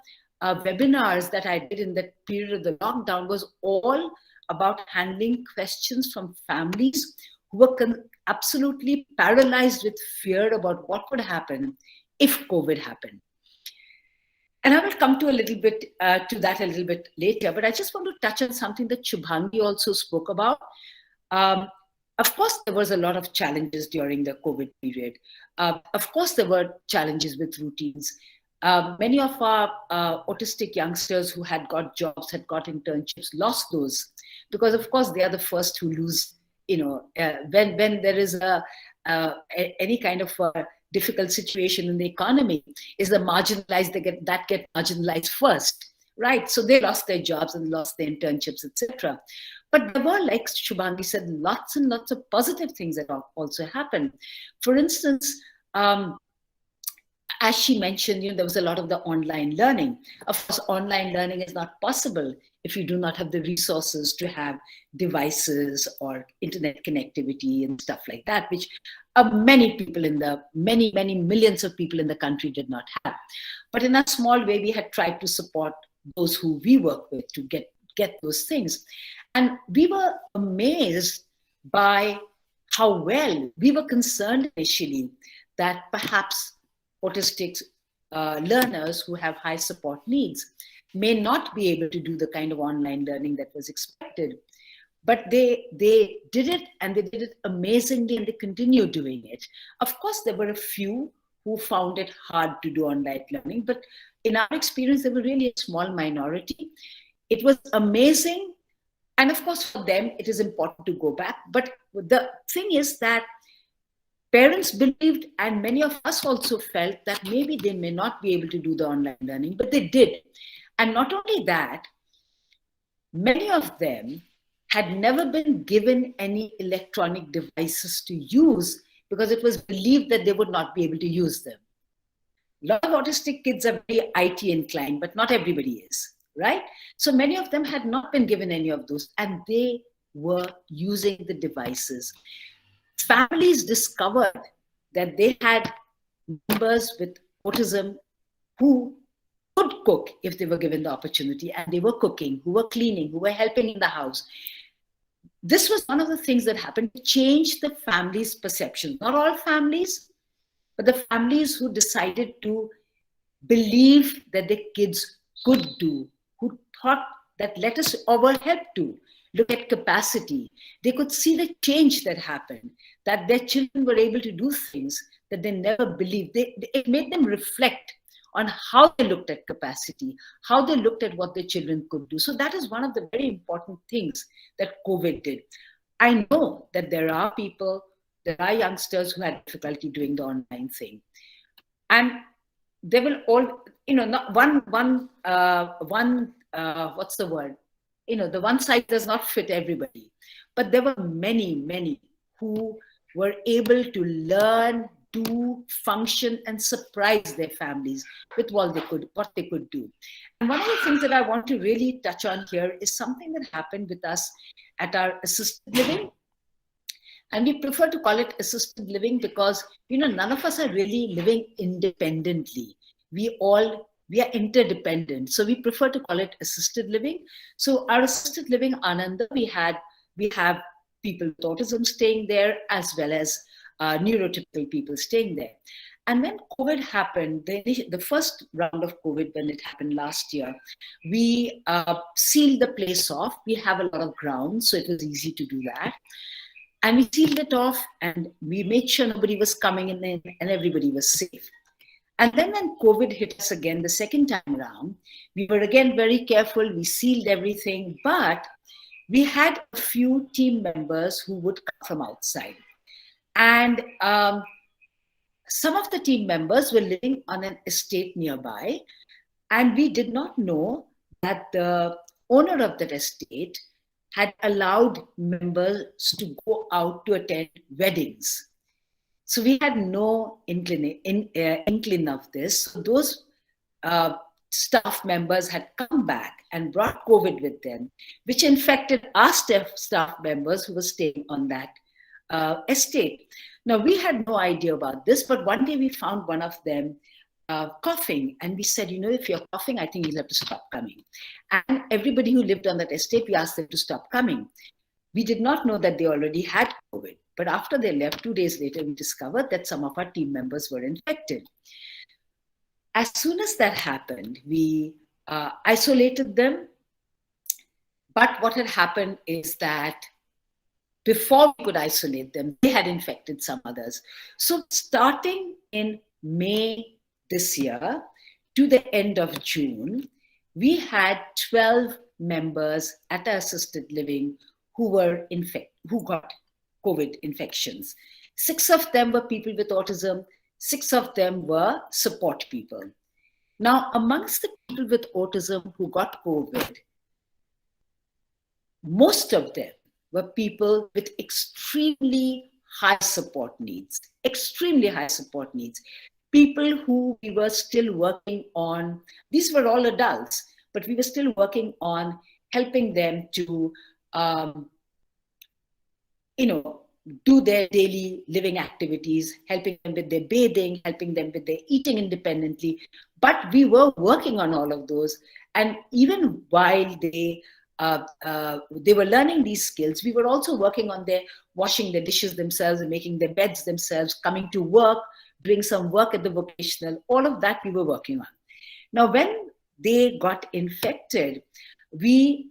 webinars that I did in that period of the lockdown was all about handling questions from families who were absolutely paralyzed with fear about what would happen if COVID happened. And I will come to a little bit to that a little bit later, but I just want to touch on something that Shubhangi also spoke about. Of course, there was a lot of challenges during the COVID period. Of course, there were challenges with routines. Many of our autistic youngsters who had got jobs, had got internships, lost those, because of course they are the first who lose. When there is any kind of difficult situation in the economy, is the marginalized that get marginalized first, right? So they lost their jobs and lost their internships, etc. But there were, like Shubhangi said, lots and lots of positive things that also happened. For instance, as she mentioned, there was a lot of the online learning. Of course, online learning is not possible if you do not have the resources to have devices or internet connectivity and stuff like that, which many people many millions of people in the country did not have. But in a small way, we had tried to support those who we work with to get those things. And we were amazed by how well we were concerned initially that perhaps autistic learners who have high support needs may not be able to do the kind of online learning that was expected. But they did it, and they did it amazingly, and they continue doing it. Of course, there were a few who found it hard to do online learning, but in our experience, they were really a small minority. It was amazing. And of course, for them, it is important to go back. But the thing is that parents believed, and many of us also felt, that maybe they may not be able to do the online learning, but they did. And not only that, many of them had never been given any electronic devices to use because it was believed that they would not be able to use them. A lot of autistic kids are very IT inclined, but not everybody is, right? So many of them had not been given any of those, and they were using the devices. Families discovered that they had members with autism who could cook if they were given the opportunity, and they were cooking, who were cleaning, who were helping in the house. This was one of the things that happened to change the family's perception. Not all families, but the families who decided to believe that the kids could do, who thought that let us or were helped to look at capacity. They could see the change that happened, that their children were able to do things that they never believed. It made them reflect on how they looked at capacity, how they looked at what their children could do. So that is one of the very important things that COVID did. I know that there are youngsters who had difficulty doing the online thing. And they will all, not what's the word? The one size does not fit everybody. But there were many who were able to learn, do, function, and surprise their families with what they could do. And one of the things that I want to really touch on here is something that happened with us at our assisted living. And we prefer to call it assisted living because, none of us are really living independently. We are interdependent. So we prefer to call it assisted living. So our assisted living, Ananda, we have people with autism staying there, as well as neurotypical people staying there. And when COVID happened, the first round of COVID, when it happened last year, we sealed the place off. We have a lot of ground, so it was easy to do that. And we sealed it off, and we made sure nobody was coming in and everybody was safe. And then when COVID hit us again, the second time around, we were again very careful. We sealed everything, but we had a few team members who would come from outside. And some of the team members were living on an estate nearby, and we did not know that the owner of that estate had allowed members to go out to attend weddings. So we had no inkling of this. So those staff members had come back and brought COVID with them, which infected our staff members who were staying on that estate. Now, we had no idea about this, but one day we found one of them coughing, and we said, if you're coughing, I think you'll have to stop coming. And everybody who lived on that estate, we asked them to stop coming. We did not know that they already had COVID, but after they left, 2 days later, we discovered that some of our team members were infected. As soon as that happened, we isolated them. But what had happened is that before we could isolate them, they had infected some others. So starting in May this year to the end of June, we had 12 members at our assisted living who got COVID infections. 6 of them were people with autism. 6 of them were support people. Now, amongst the people with autism who got COVID, most of them were people with extremely high support needs. people who we were still working on, these were all adults, but we were still working on helping them to, do their daily living activities, helping them with their bathing, helping them with their eating independently. But we were working on all of those. And even while they were learning these skills, we were also working on their washing their dishes themselves and making their beds themselves, coming to work, doing some work at the vocational, all of that we were working on. Now, when they got infected, we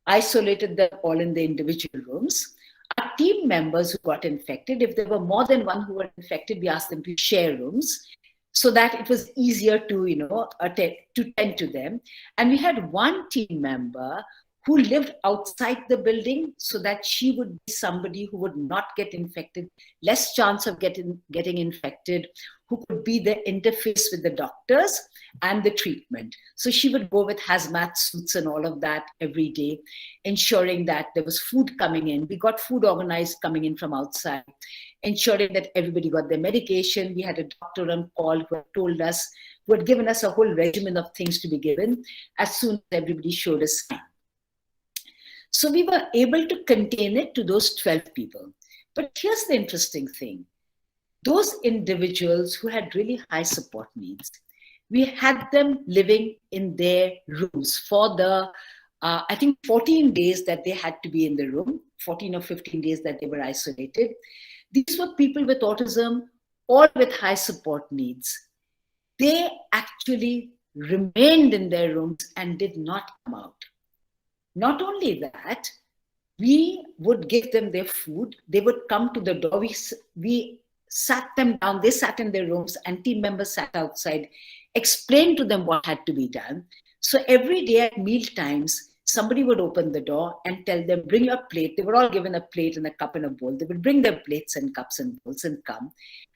isolated them all in the individual rooms. Our team members who got infected, if there were more than one who were infected, we asked them to share rooms so that it was easier to, tend to them. And we had one team member who lived outside the building so that she would be somebody who would not get infected, less chance of getting infected, who could be the interface with the doctors and the treatment. So she would go with hazmat suits and all of that every day, ensuring that there was food coming in. We got food organized coming in from outside, ensuring that everybody got their medication. We had a doctor on call who had told us, who had given us a whole regimen of things to be given as soon as everybody showed a sign. So we were able to contain it to those 12 people. But here's the interesting thing. Those individuals who had really high support needs, we had them living in their rooms for the, I think 14 days that they had to be in the room, 14 or 15 days that they were isolated. These were people with autism, all with high support needs. They actually remained in their rooms and did not come out. Not only that, we would give them their food. They would come to the door. We sat them down. They sat in their rooms and team members sat outside, explained to them what had to be done. So every day at meal times, somebody would open the door and tell them, bring your plate. They were all given a plate and a cup and a bowl. They would bring their plates and cups and bowls and come.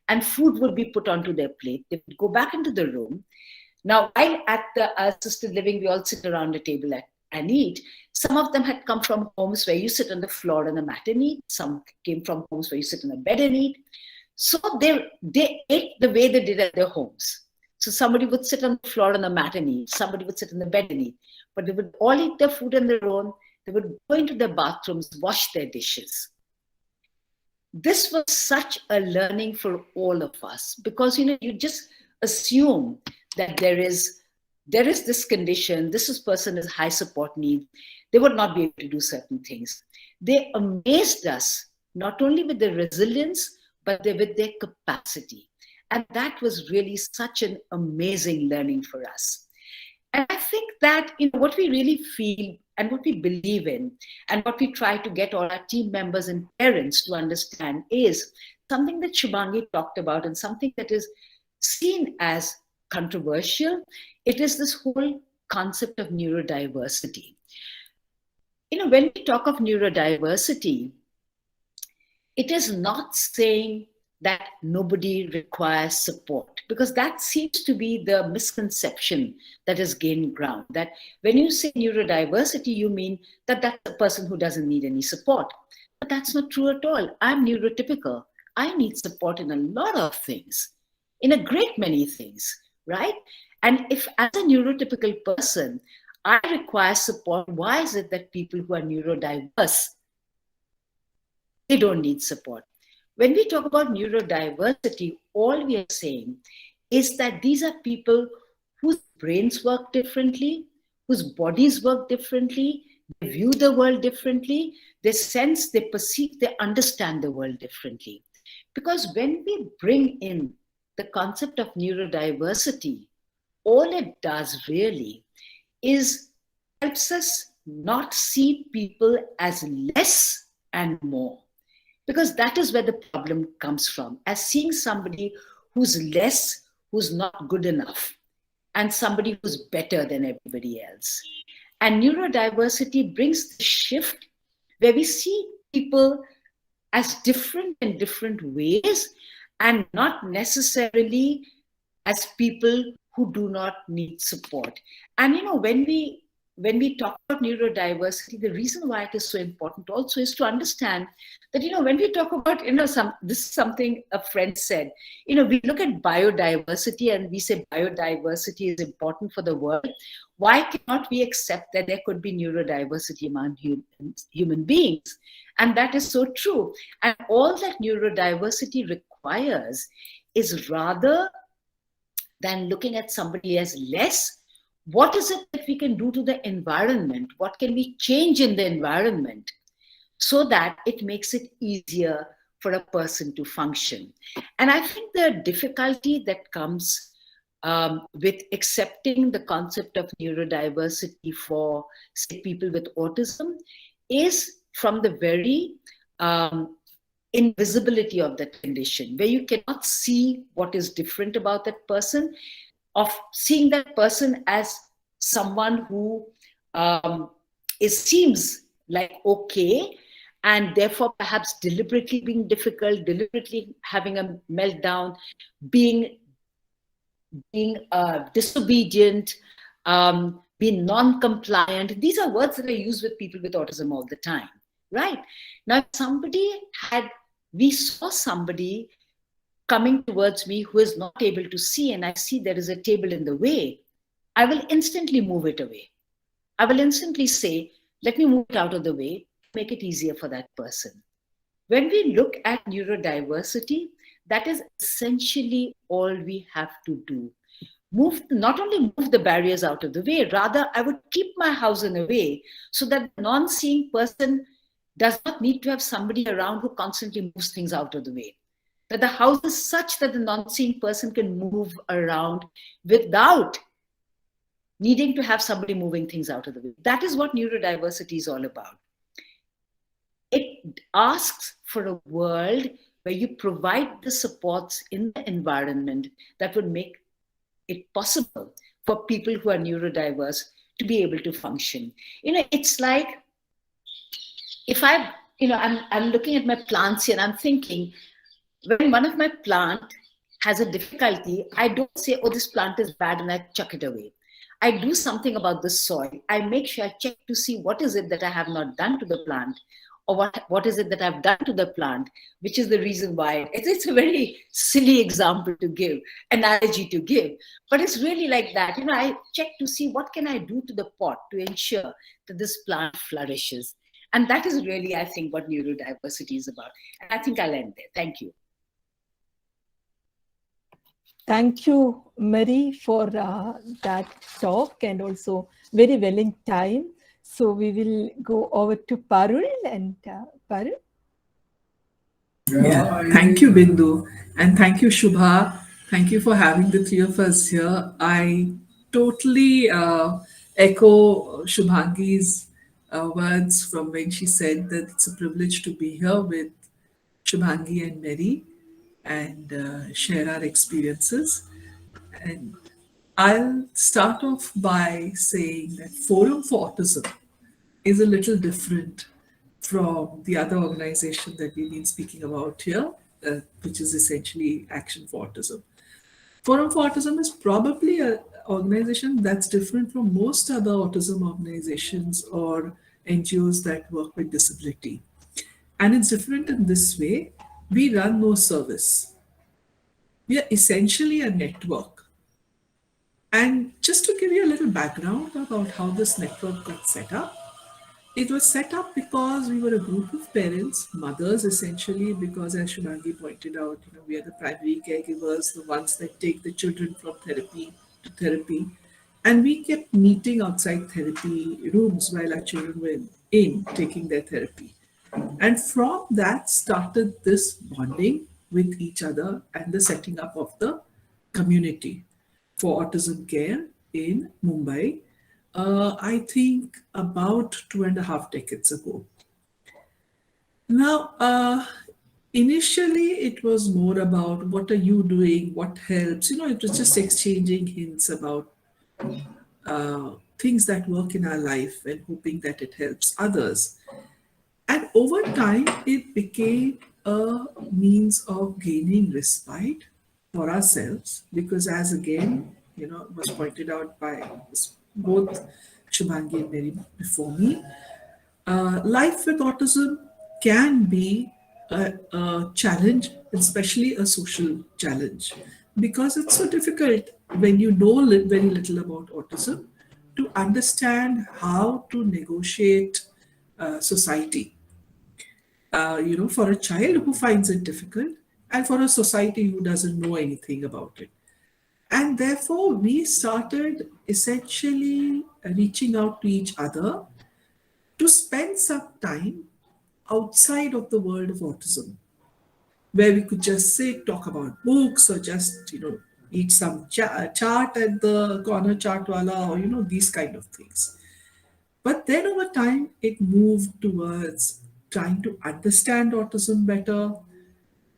And food would be put onto their plate. They would go back into the room. Now, while at the assisted living, we all sit around a table and eat. Some of them had come from homes where you sit on the floor on a mat and eat. Some came from homes where you sit on a bed and eat. So they ate the way they did at their homes. So somebody would sit on the floor on a mat and eat. Somebody would sit on the bed and eat. But they would all eat their food on their own. They would go into their bathrooms, wash their dishes. This was such a learning for all of us because, you just assume that there is this condition, this person has high support needs, they would not be able to do certain things. They amazed us, not only with their resilience, but with their capacity. And that was really such an amazing learning for us. And I think that what we really feel and what we believe in and what we try to get all our team members and parents to understand is something that Shubhangi talked about and something that is seen as controversial. It is this whole concept of neurodiversity. When we talk of neurodiversity, it is not saying that nobody requires support, because that seems to be the misconception that has gained ground, that when you say neurodiversity, you mean that that's a person who doesn't need any support. But that's not true at all. I'm neurotypical. I need support in a lot of things, in a great many things, right? And if as a neurotypical person, I require support, why is it that people who are neurodiverse, they don't need support? When we talk about neurodiversity, all we are saying is that these are people whose brains work differently, whose bodies work differently, they view the world differently, they sense, they perceive, they understand the world differently. Because when we bring in the concept of neurodiversity, all it does really is helps us not see people as less and more. Because that is where the problem comes from, as seeing somebody who's less, who's not good enough, and somebody who's better than everybody else. And neurodiversity brings the shift where we see people as different in different ways and not necessarily as people who do not need support. And when we when we talk about neurodiversity, the reason why it is so important also is to understand that, when we talk about, this is something a friend said, we look at biodiversity and we say biodiversity is important for the world. Why cannot we accept that there could be neurodiversity among human beings? And that is so true. And all that neurodiversity requires is, rather than looking at somebody as less, what is it that we can do to the environment? What can we change in the environment so that it makes it easier for a person to function? And I think the difficulty that comes with accepting the concept of neurodiversity for, say, people with autism is from the very invisibility of that condition, where you cannot see what is different about that person, of seeing that person as someone who seems like okay, and therefore perhaps deliberately being difficult, deliberately having a meltdown, being disobedient, being non-compliant. These are words that are used with people with autism all the time, right? Now, we saw somebody coming towards me who is not able to see, and I see there is a table in the way, I will instantly move it away. I will instantly say, let me move it out of the way, make it easier for that person. When we look at neurodiversity, that is essentially all we have to do. Not only move the barriers out of the way, rather I would keep my house in a way so that the non-seeing person does not need to have somebody around who constantly moves things out of the way. That the house is such that the non-seeing person can move around without needing to have somebody moving things out of the way. That is what neurodiversity is all about. It asks for a world where you provide the supports in the environment that would make it possible for people who are neurodiverse to be able to function. It's like, if I'm looking at my plants here and I'm thinking, when one of my plant has a difficulty, I don't say, oh, this plant is bad and I chuck it away. I do something about the soil. I make sure I check to see what is it that I have not done to the plant, or what is it that I've done to the plant, which is the reason why. It's a very silly example to give, analogy to give, but it's really like that. I check to see what can I do to the pot to ensure that this plant flourishes. And that is really, I think, what neurodiversity is about. And I think I'll end there. Thank you. Thank you, Mary, for that talk, and also very well in time. So we will go over to Parul, and Parul. Yeah, thank you, Bindu, and thank you, Shubha. Thank you for having the three of us here. I totally echo Shubhangi's words from when she said that it's a privilege to be here with Shubhangi and Mary and share our experiences. And I'll start off by saying that Forum for Autism is a little different from the other organization that we've been speaking about here, which is essentially Action for Autism. Forum for Autism is probably an organization that's different from most other autism organizations or NGOs that work with disability. And it's different in this way. We run no service. We are essentially a network. And just to give you a little background about how this network got set up, it was set up because we were a group of parents, mothers essentially, because as Shubhangi pointed out, we are the primary caregivers, the ones that take the children from therapy to therapy. And we kept meeting outside therapy rooms while our children were in taking their therapy. And from that started this bonding with each other and the setting up of the community for autism care in Mumbai, I think about 2.5 decades ago. Now, initially it was more about what are you doing, what helps, it was just exchanging hints about things that work in our life and hoping that it helps others. And over time, it became a means of gaining respite for ourselves, because as again, was pointed out by both Shubhangi and Mary before me, life with autism can be a challenge, especially a social challenge, because it's so difficult when you know very little about autism to understand how to negotiate society. For a child who finds it difficult, and for a society who doesn't know anything about it. And therefore, we started essentially reaching out to each other to spend some time outside of the world of autism, where we could just sit, talk about books, or just, eat some chaat at the corner chaat wala, or, these kind of things. But then over time, it moved towards trying to understand autism better,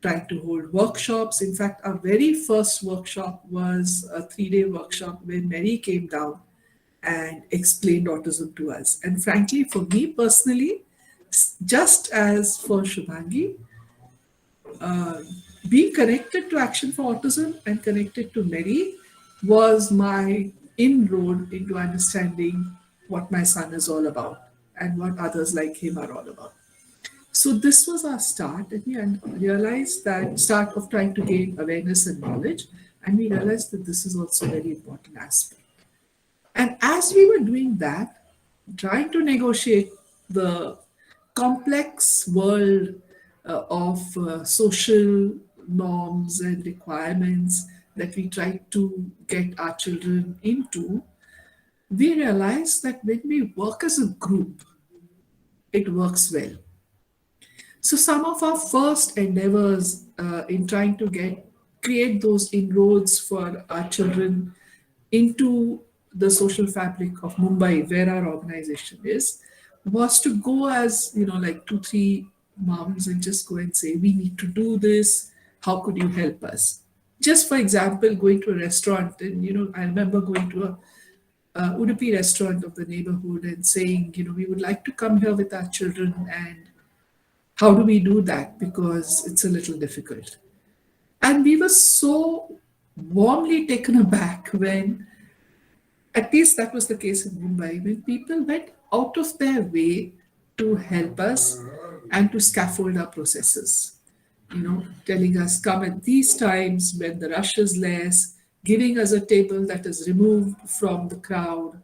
trying to hold workshops. In fact, our very first workshop was a 3-day workshop where Mary came down and explained autism to us. And frankly, for me personally, just as for Shubhangi, being connected to Action for Autism and connected to Mary was my inroad into understanding what my son is all about and what others like him are all about. So this was our start, and we realized that start of trying to gain awareness and knowledge, and we realized that this is also a very important aspect. And as we were doing that, trying to negotiate the complex world of social norms and requirements that we try to get our children into, we realized that when we work as a group, it works well. So some of our first endeavors in trying to create those inroads for our children into the social fabric of Mumbai, where our organization is, was to go as, like 2, 3 moms and just go and say, we need to do this. How could you help us? Just for example, going to a restaurant, and, I remember going to a Udupi restaurant of the neighborhood and saying, we would like to come here with our children, and how do we do that? Because it's a little difficult. And we were so warmly taken aback when, at least that was the case in Mumbai, when people went out of their way to help us and to scaffold our processes. Telling us, come at these times when the rush is less, giving us a table that is removed from the crowd,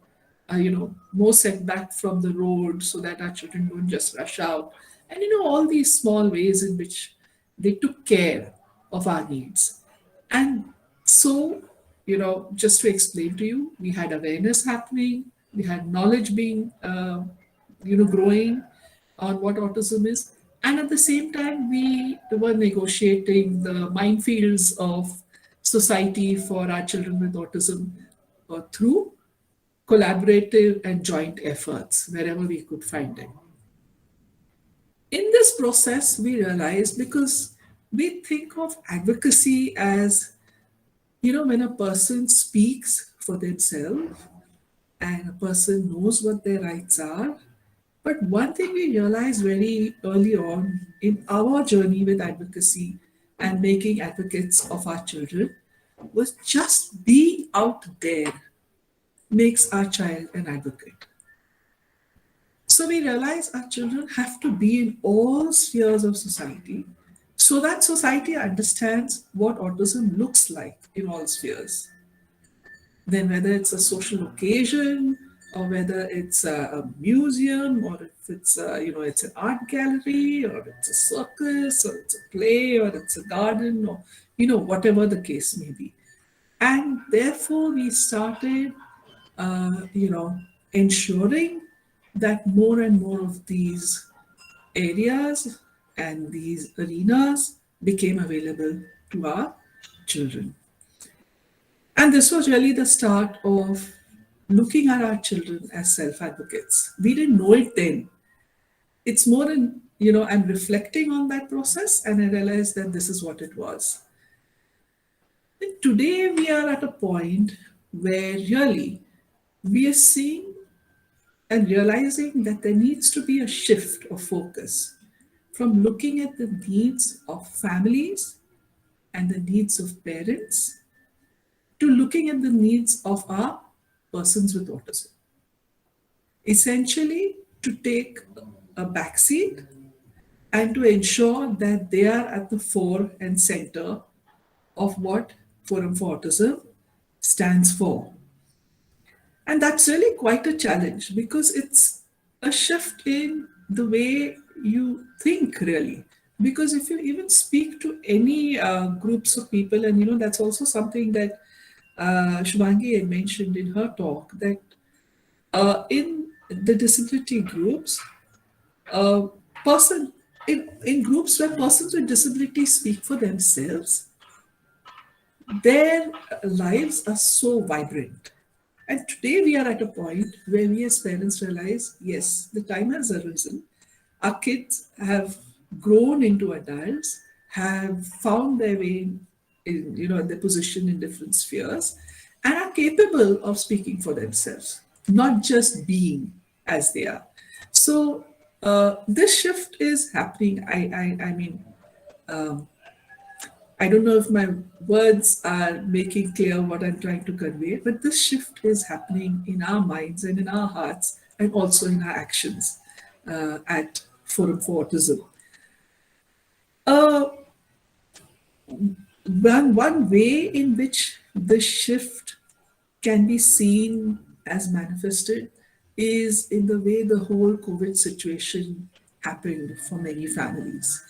more set back from the road so that our children don't just rush out. And, all these small ways in which they took care of our needs. And so, just to explain to you, we had awareness happening, we had knowledge being, growing on what autism is. And at the same time, we were negotiating the minefields of society for our children with autism through collaborative and joint efforts wherever we could find them. In this process, we realized, because we think of advocacy as, when a person speaks for themselves and a person knows what their rights are. But one thing we realized very early on in our journey with advocacy and making advocates of our children was just being out there makes our child an advocate. So we realize our children have to be in all spheres of society so that society understands what autism looks like in all spheres. Then whether it's a social occasion, or whether it's a museum, or if it's it's an art gallery, or it's a circus, or it's a play, or it's a garden, or whatever the case may be. And therefore we started ensuring that more and more of these areas and these arenas became available to our children. And this was really the start of looking at our children as self-advocates. We didn't know it then. It's more than, I'm reflecting on that process, and I realized that this is what it was. And today we are at a point where really we are seeing and realizing that there needs to be a shift of focus from looking at the needs of families and the needs of parents to looking at the needs of our persons with autism. essentially to take a backseat and to ensure that they are at the fore and center of what Forum for Autism stands for. And that's really quite a challenge because it's a shift in the way you think, really. Because if you even speak to any groups of people, and that's also something that Shubhangi had mentioned in her talk, that in the disability groups, person in groups where persons with disabilities speak for themselves, their lives are so vibrant. And today we are at a point where we as parents realize, yes, the time has arisen. Our kids have grown into adults, have found their way in their position in different spheres, and are capable of speaking for themselves, not just being as they are. So this shift is happening. I mean, I don't know if my words are making clear what I'm trying to convey, but this shift is happening in our minds and in our hearts and also in our actions at Forum for Autism. One way in which the shift can be seen as manifested is in the way the whole COVID situation happened for many families.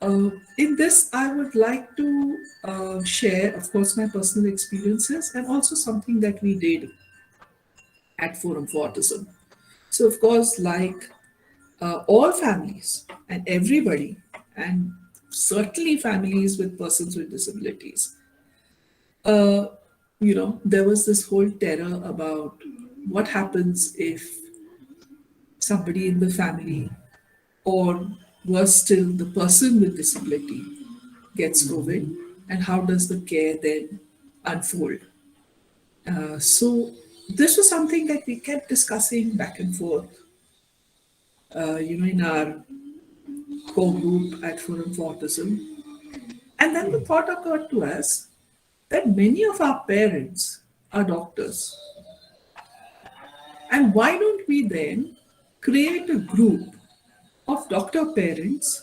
In this, I would like to share, of course, my personal experiences and also something that we did at Forum for Autism. So, of course, like all families and everybody, and certainly families with persons with disabilities, there was this whole terror about what happens if somebody in the family, or worse still, the person with disability gets COVID, and how does the care then unfold? So this was something that we kept discussing back and forth, in our core group at Forum for Autism. And then the thought occurred to us that many of our parents are doctors. And why don't we then create a group of doctor parents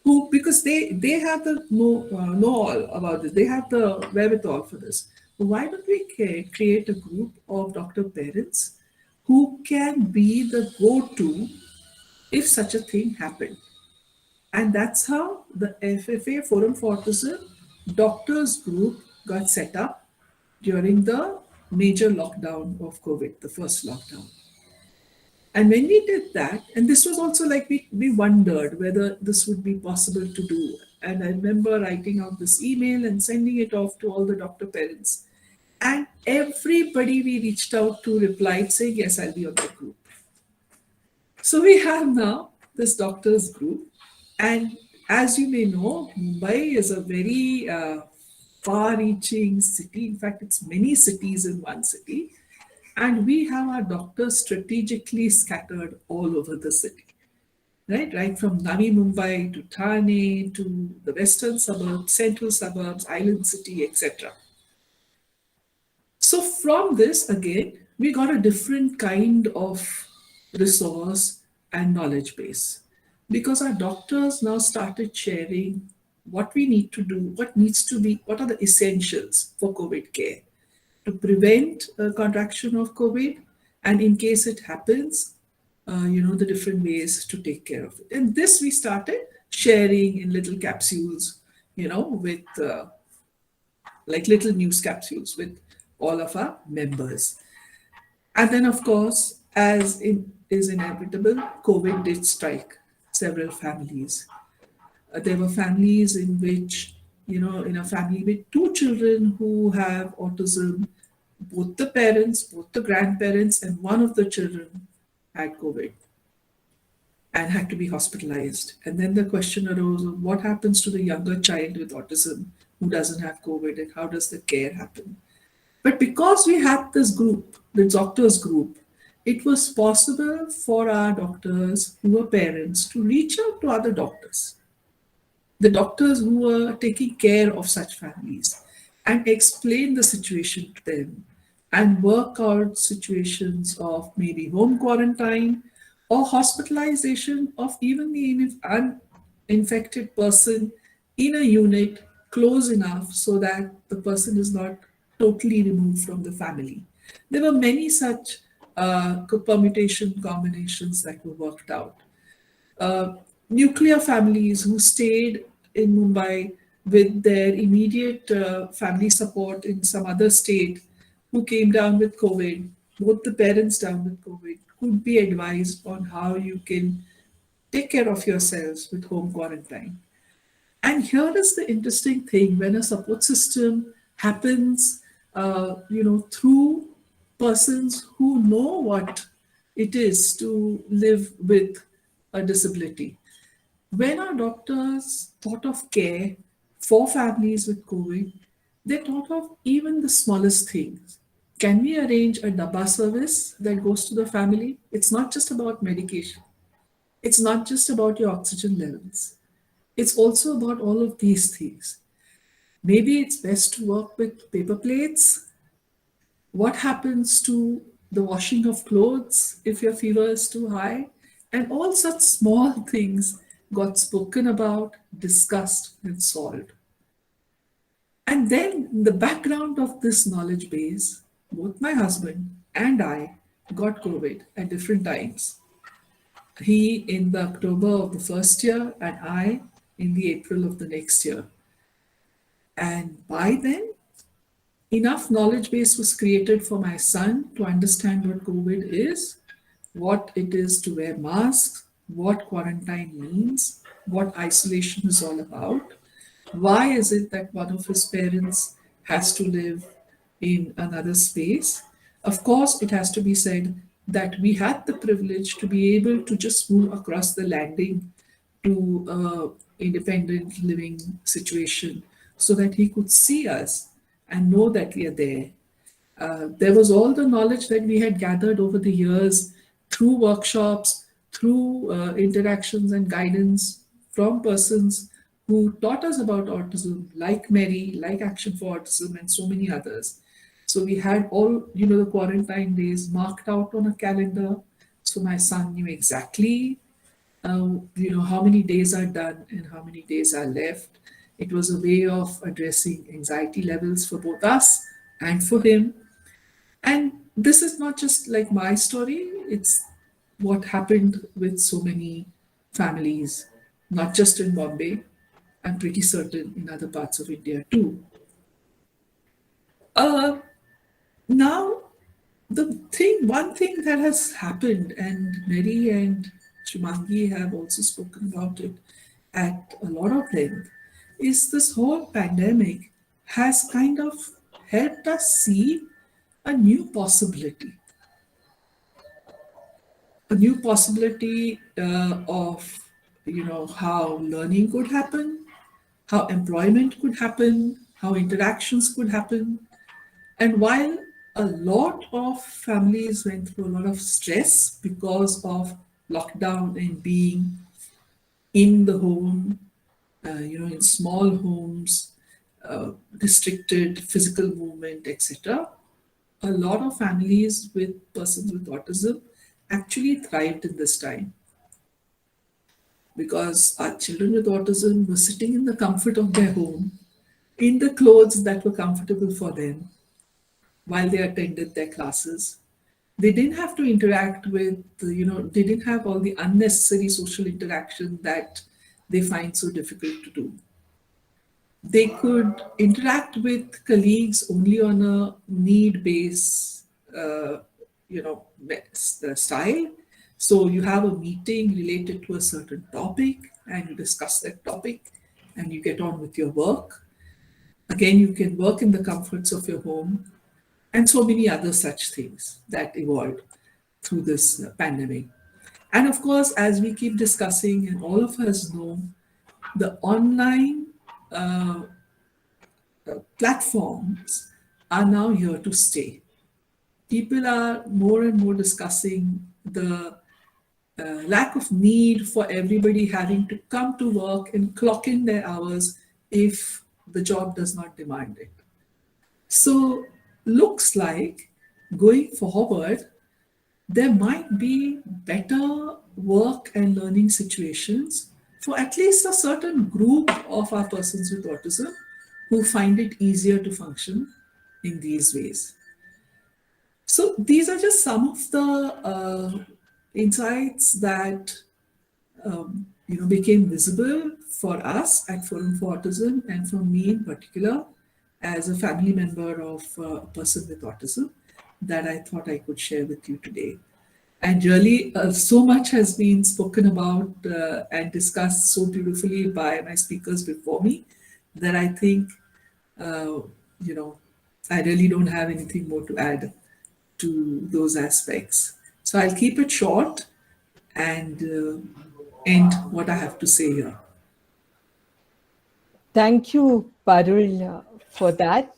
who, because they have the know all about this, they have the wherewithal for this. Why don't we create a group of doctor parents who can be the go-to if such a thing happened? And that's how the FFA Forum for Autism Doctors Group got set up during the major lockdown of COVID, the first lockdown. And when we did that, and this was also like we wondered whether this would be possible to do. And I remember writing out this email and sending it off to all the doctor parents. And everybody we reached out to replied saying, yes, I'll be on the group. So we have now this doctors group. And as you may know, Mumbai is a very far-reaching city. In fact, it's many cities in one city. And we have our doctors strategically scattered all over the city, right from Navi Mumbai to Thane to the western suburbs, central suburbs, island city, etc. So from this, again, we got a different kind of resource and knowledge base, because our doctors now started sharing what we need to do, what are the essentials for COVID care to prevent contraction of COVID, and in case it happens, the different ways to take care of it. And this we started sharing in little capsules, with like little news capsules with all of our members. And then, of course, as is inevitable, COVID did strike several families. There were families in which, in a family with 2 children who have autism, both the parents, both the grandparents, and one of the children had COVID and had to be hospitalized. And then the question arose of what happens to the younger child with autism who doesn't have COVID, and how does the care happen? But because we had this group, the doctors group, it was possible for our doctors who were parents to reach out to other doctors, the doctors who were taking care of such families, and explain the situation to them, and work out situations of maybe home quarantine or hospitalization of even the uninfected person in a unit close enough so that the person is not totally removed from the family. There were many such permutation combinations that were worked out. uh, Nuclear families who stayed in Mumbai with their immediate family support in some other state who came down with COVID, both the parents down with COVID, could be advised on how you can take care of yourselves with home quarantine. And here is the interesting thing: when a support system happens, through persons who know what it is to live with a disability. When our doctors thought of care for families with COVID, they thought of even the smallest things. Can we arrange a dabba service that goes to the family? It's not just about medication. It's not just about your oxygen levels. It's also about all of these things. Maybe it's best to work with paper plates. What happens to the washing of clothes if your fever is too high? And all such small things got spoken about, discussed, and solved. And then, in the background of this knowledge base, both my husband and I got COVID at different times. He in the October of the first year, and I in the April of the next year. And by then, enough knowledge base was created for my son to understand what COVID is, what it is to wear masks, what quarantine means, what isolation is all about. Why is it that one of his parents has to live in another space? Of course, it has to be said that we had the privilege to be able to just move across the landing to independent living situation so that he could see us and know that we are there. There was all the knowledge that we had gathered over the years through workshops, through interactions and guidance from persons who taught us about autism, like Mary, like Action for Autism, and so many others. So we had all, the quarantine days marked out on a calendar. So my son knew exactly, how many days are done and how many days are left. It was a way of addressing anxiety levels for both us and for him. And this is not just like my story, it's what happened with so many families, not just in Bombay, I'm pretty certain in other parts of India too. Now, one thing that has happened, and Mary and Shumangi have also spoken about it at a lot of length, is this whole pandemic has kind of helped us see a new possibility. A new possibility of, how learning could happen, how employment could happen, how interactions could happen. And while a lot of families went through a lot of stress because of lockdown and being in the home, in small homes, restricted physical movement, etc., a lot of families with persons with autism actually thrived in this time because our children with autism were sitting in the comfort of their home, in the clothes that were comfortable for them while they attended their classes. They didn't have to interact with, they didn't have all the unnecessary social interaction that they find so difficult to do. They could interact with colleagues only on a need-based, style. So you have a meeting related to a certain topic and you discuss that topic and you get on with your work. Again, you can work in the comforts of your home and so many other such things that evolved through this pandemic. And of course, as we keep discussing and all of us know, the online platforms are now here to stay. People are more and more discussing the lack of need for everybody having to come to work and clock in their hours if the job does not demand it. So looks like going forward, there might be better work and learning situations for at least a certain group of our persons with autism who find it easier to function in these ways. So these are just some of the insights that became visible for us at Forum for Autism, and for me in particular, as a family member of a person with autism, that I thought I could share with you today. And really, so much has been spoken about and discussed so beautifully by my speakers before me that I think, uh, I really don't have anything more to add to those aspects. So I'll keep it short and end what I have to say here. Thank you, Parul, for that.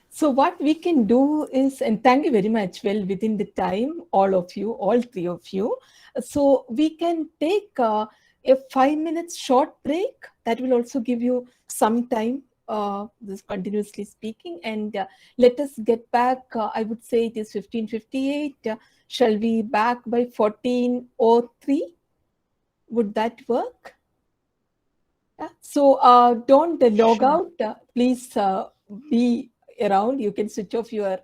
So what we can do is, and thank you very much, well, within the time, all of you, all three of you. So we can take a 5 minutes short break. That will also give you some time, this continuously speaking. And let us get back, I would say it is 15:58. Shall we back by 14:03? Would that work? Yeah. So don't log out. Please be around. You can switch off your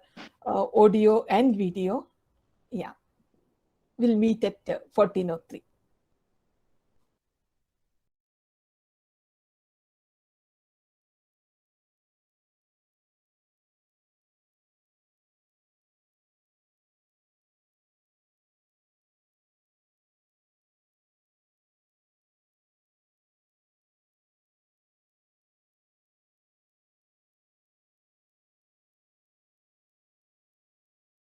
audio and video. Yeah. We'll meet at 14:03.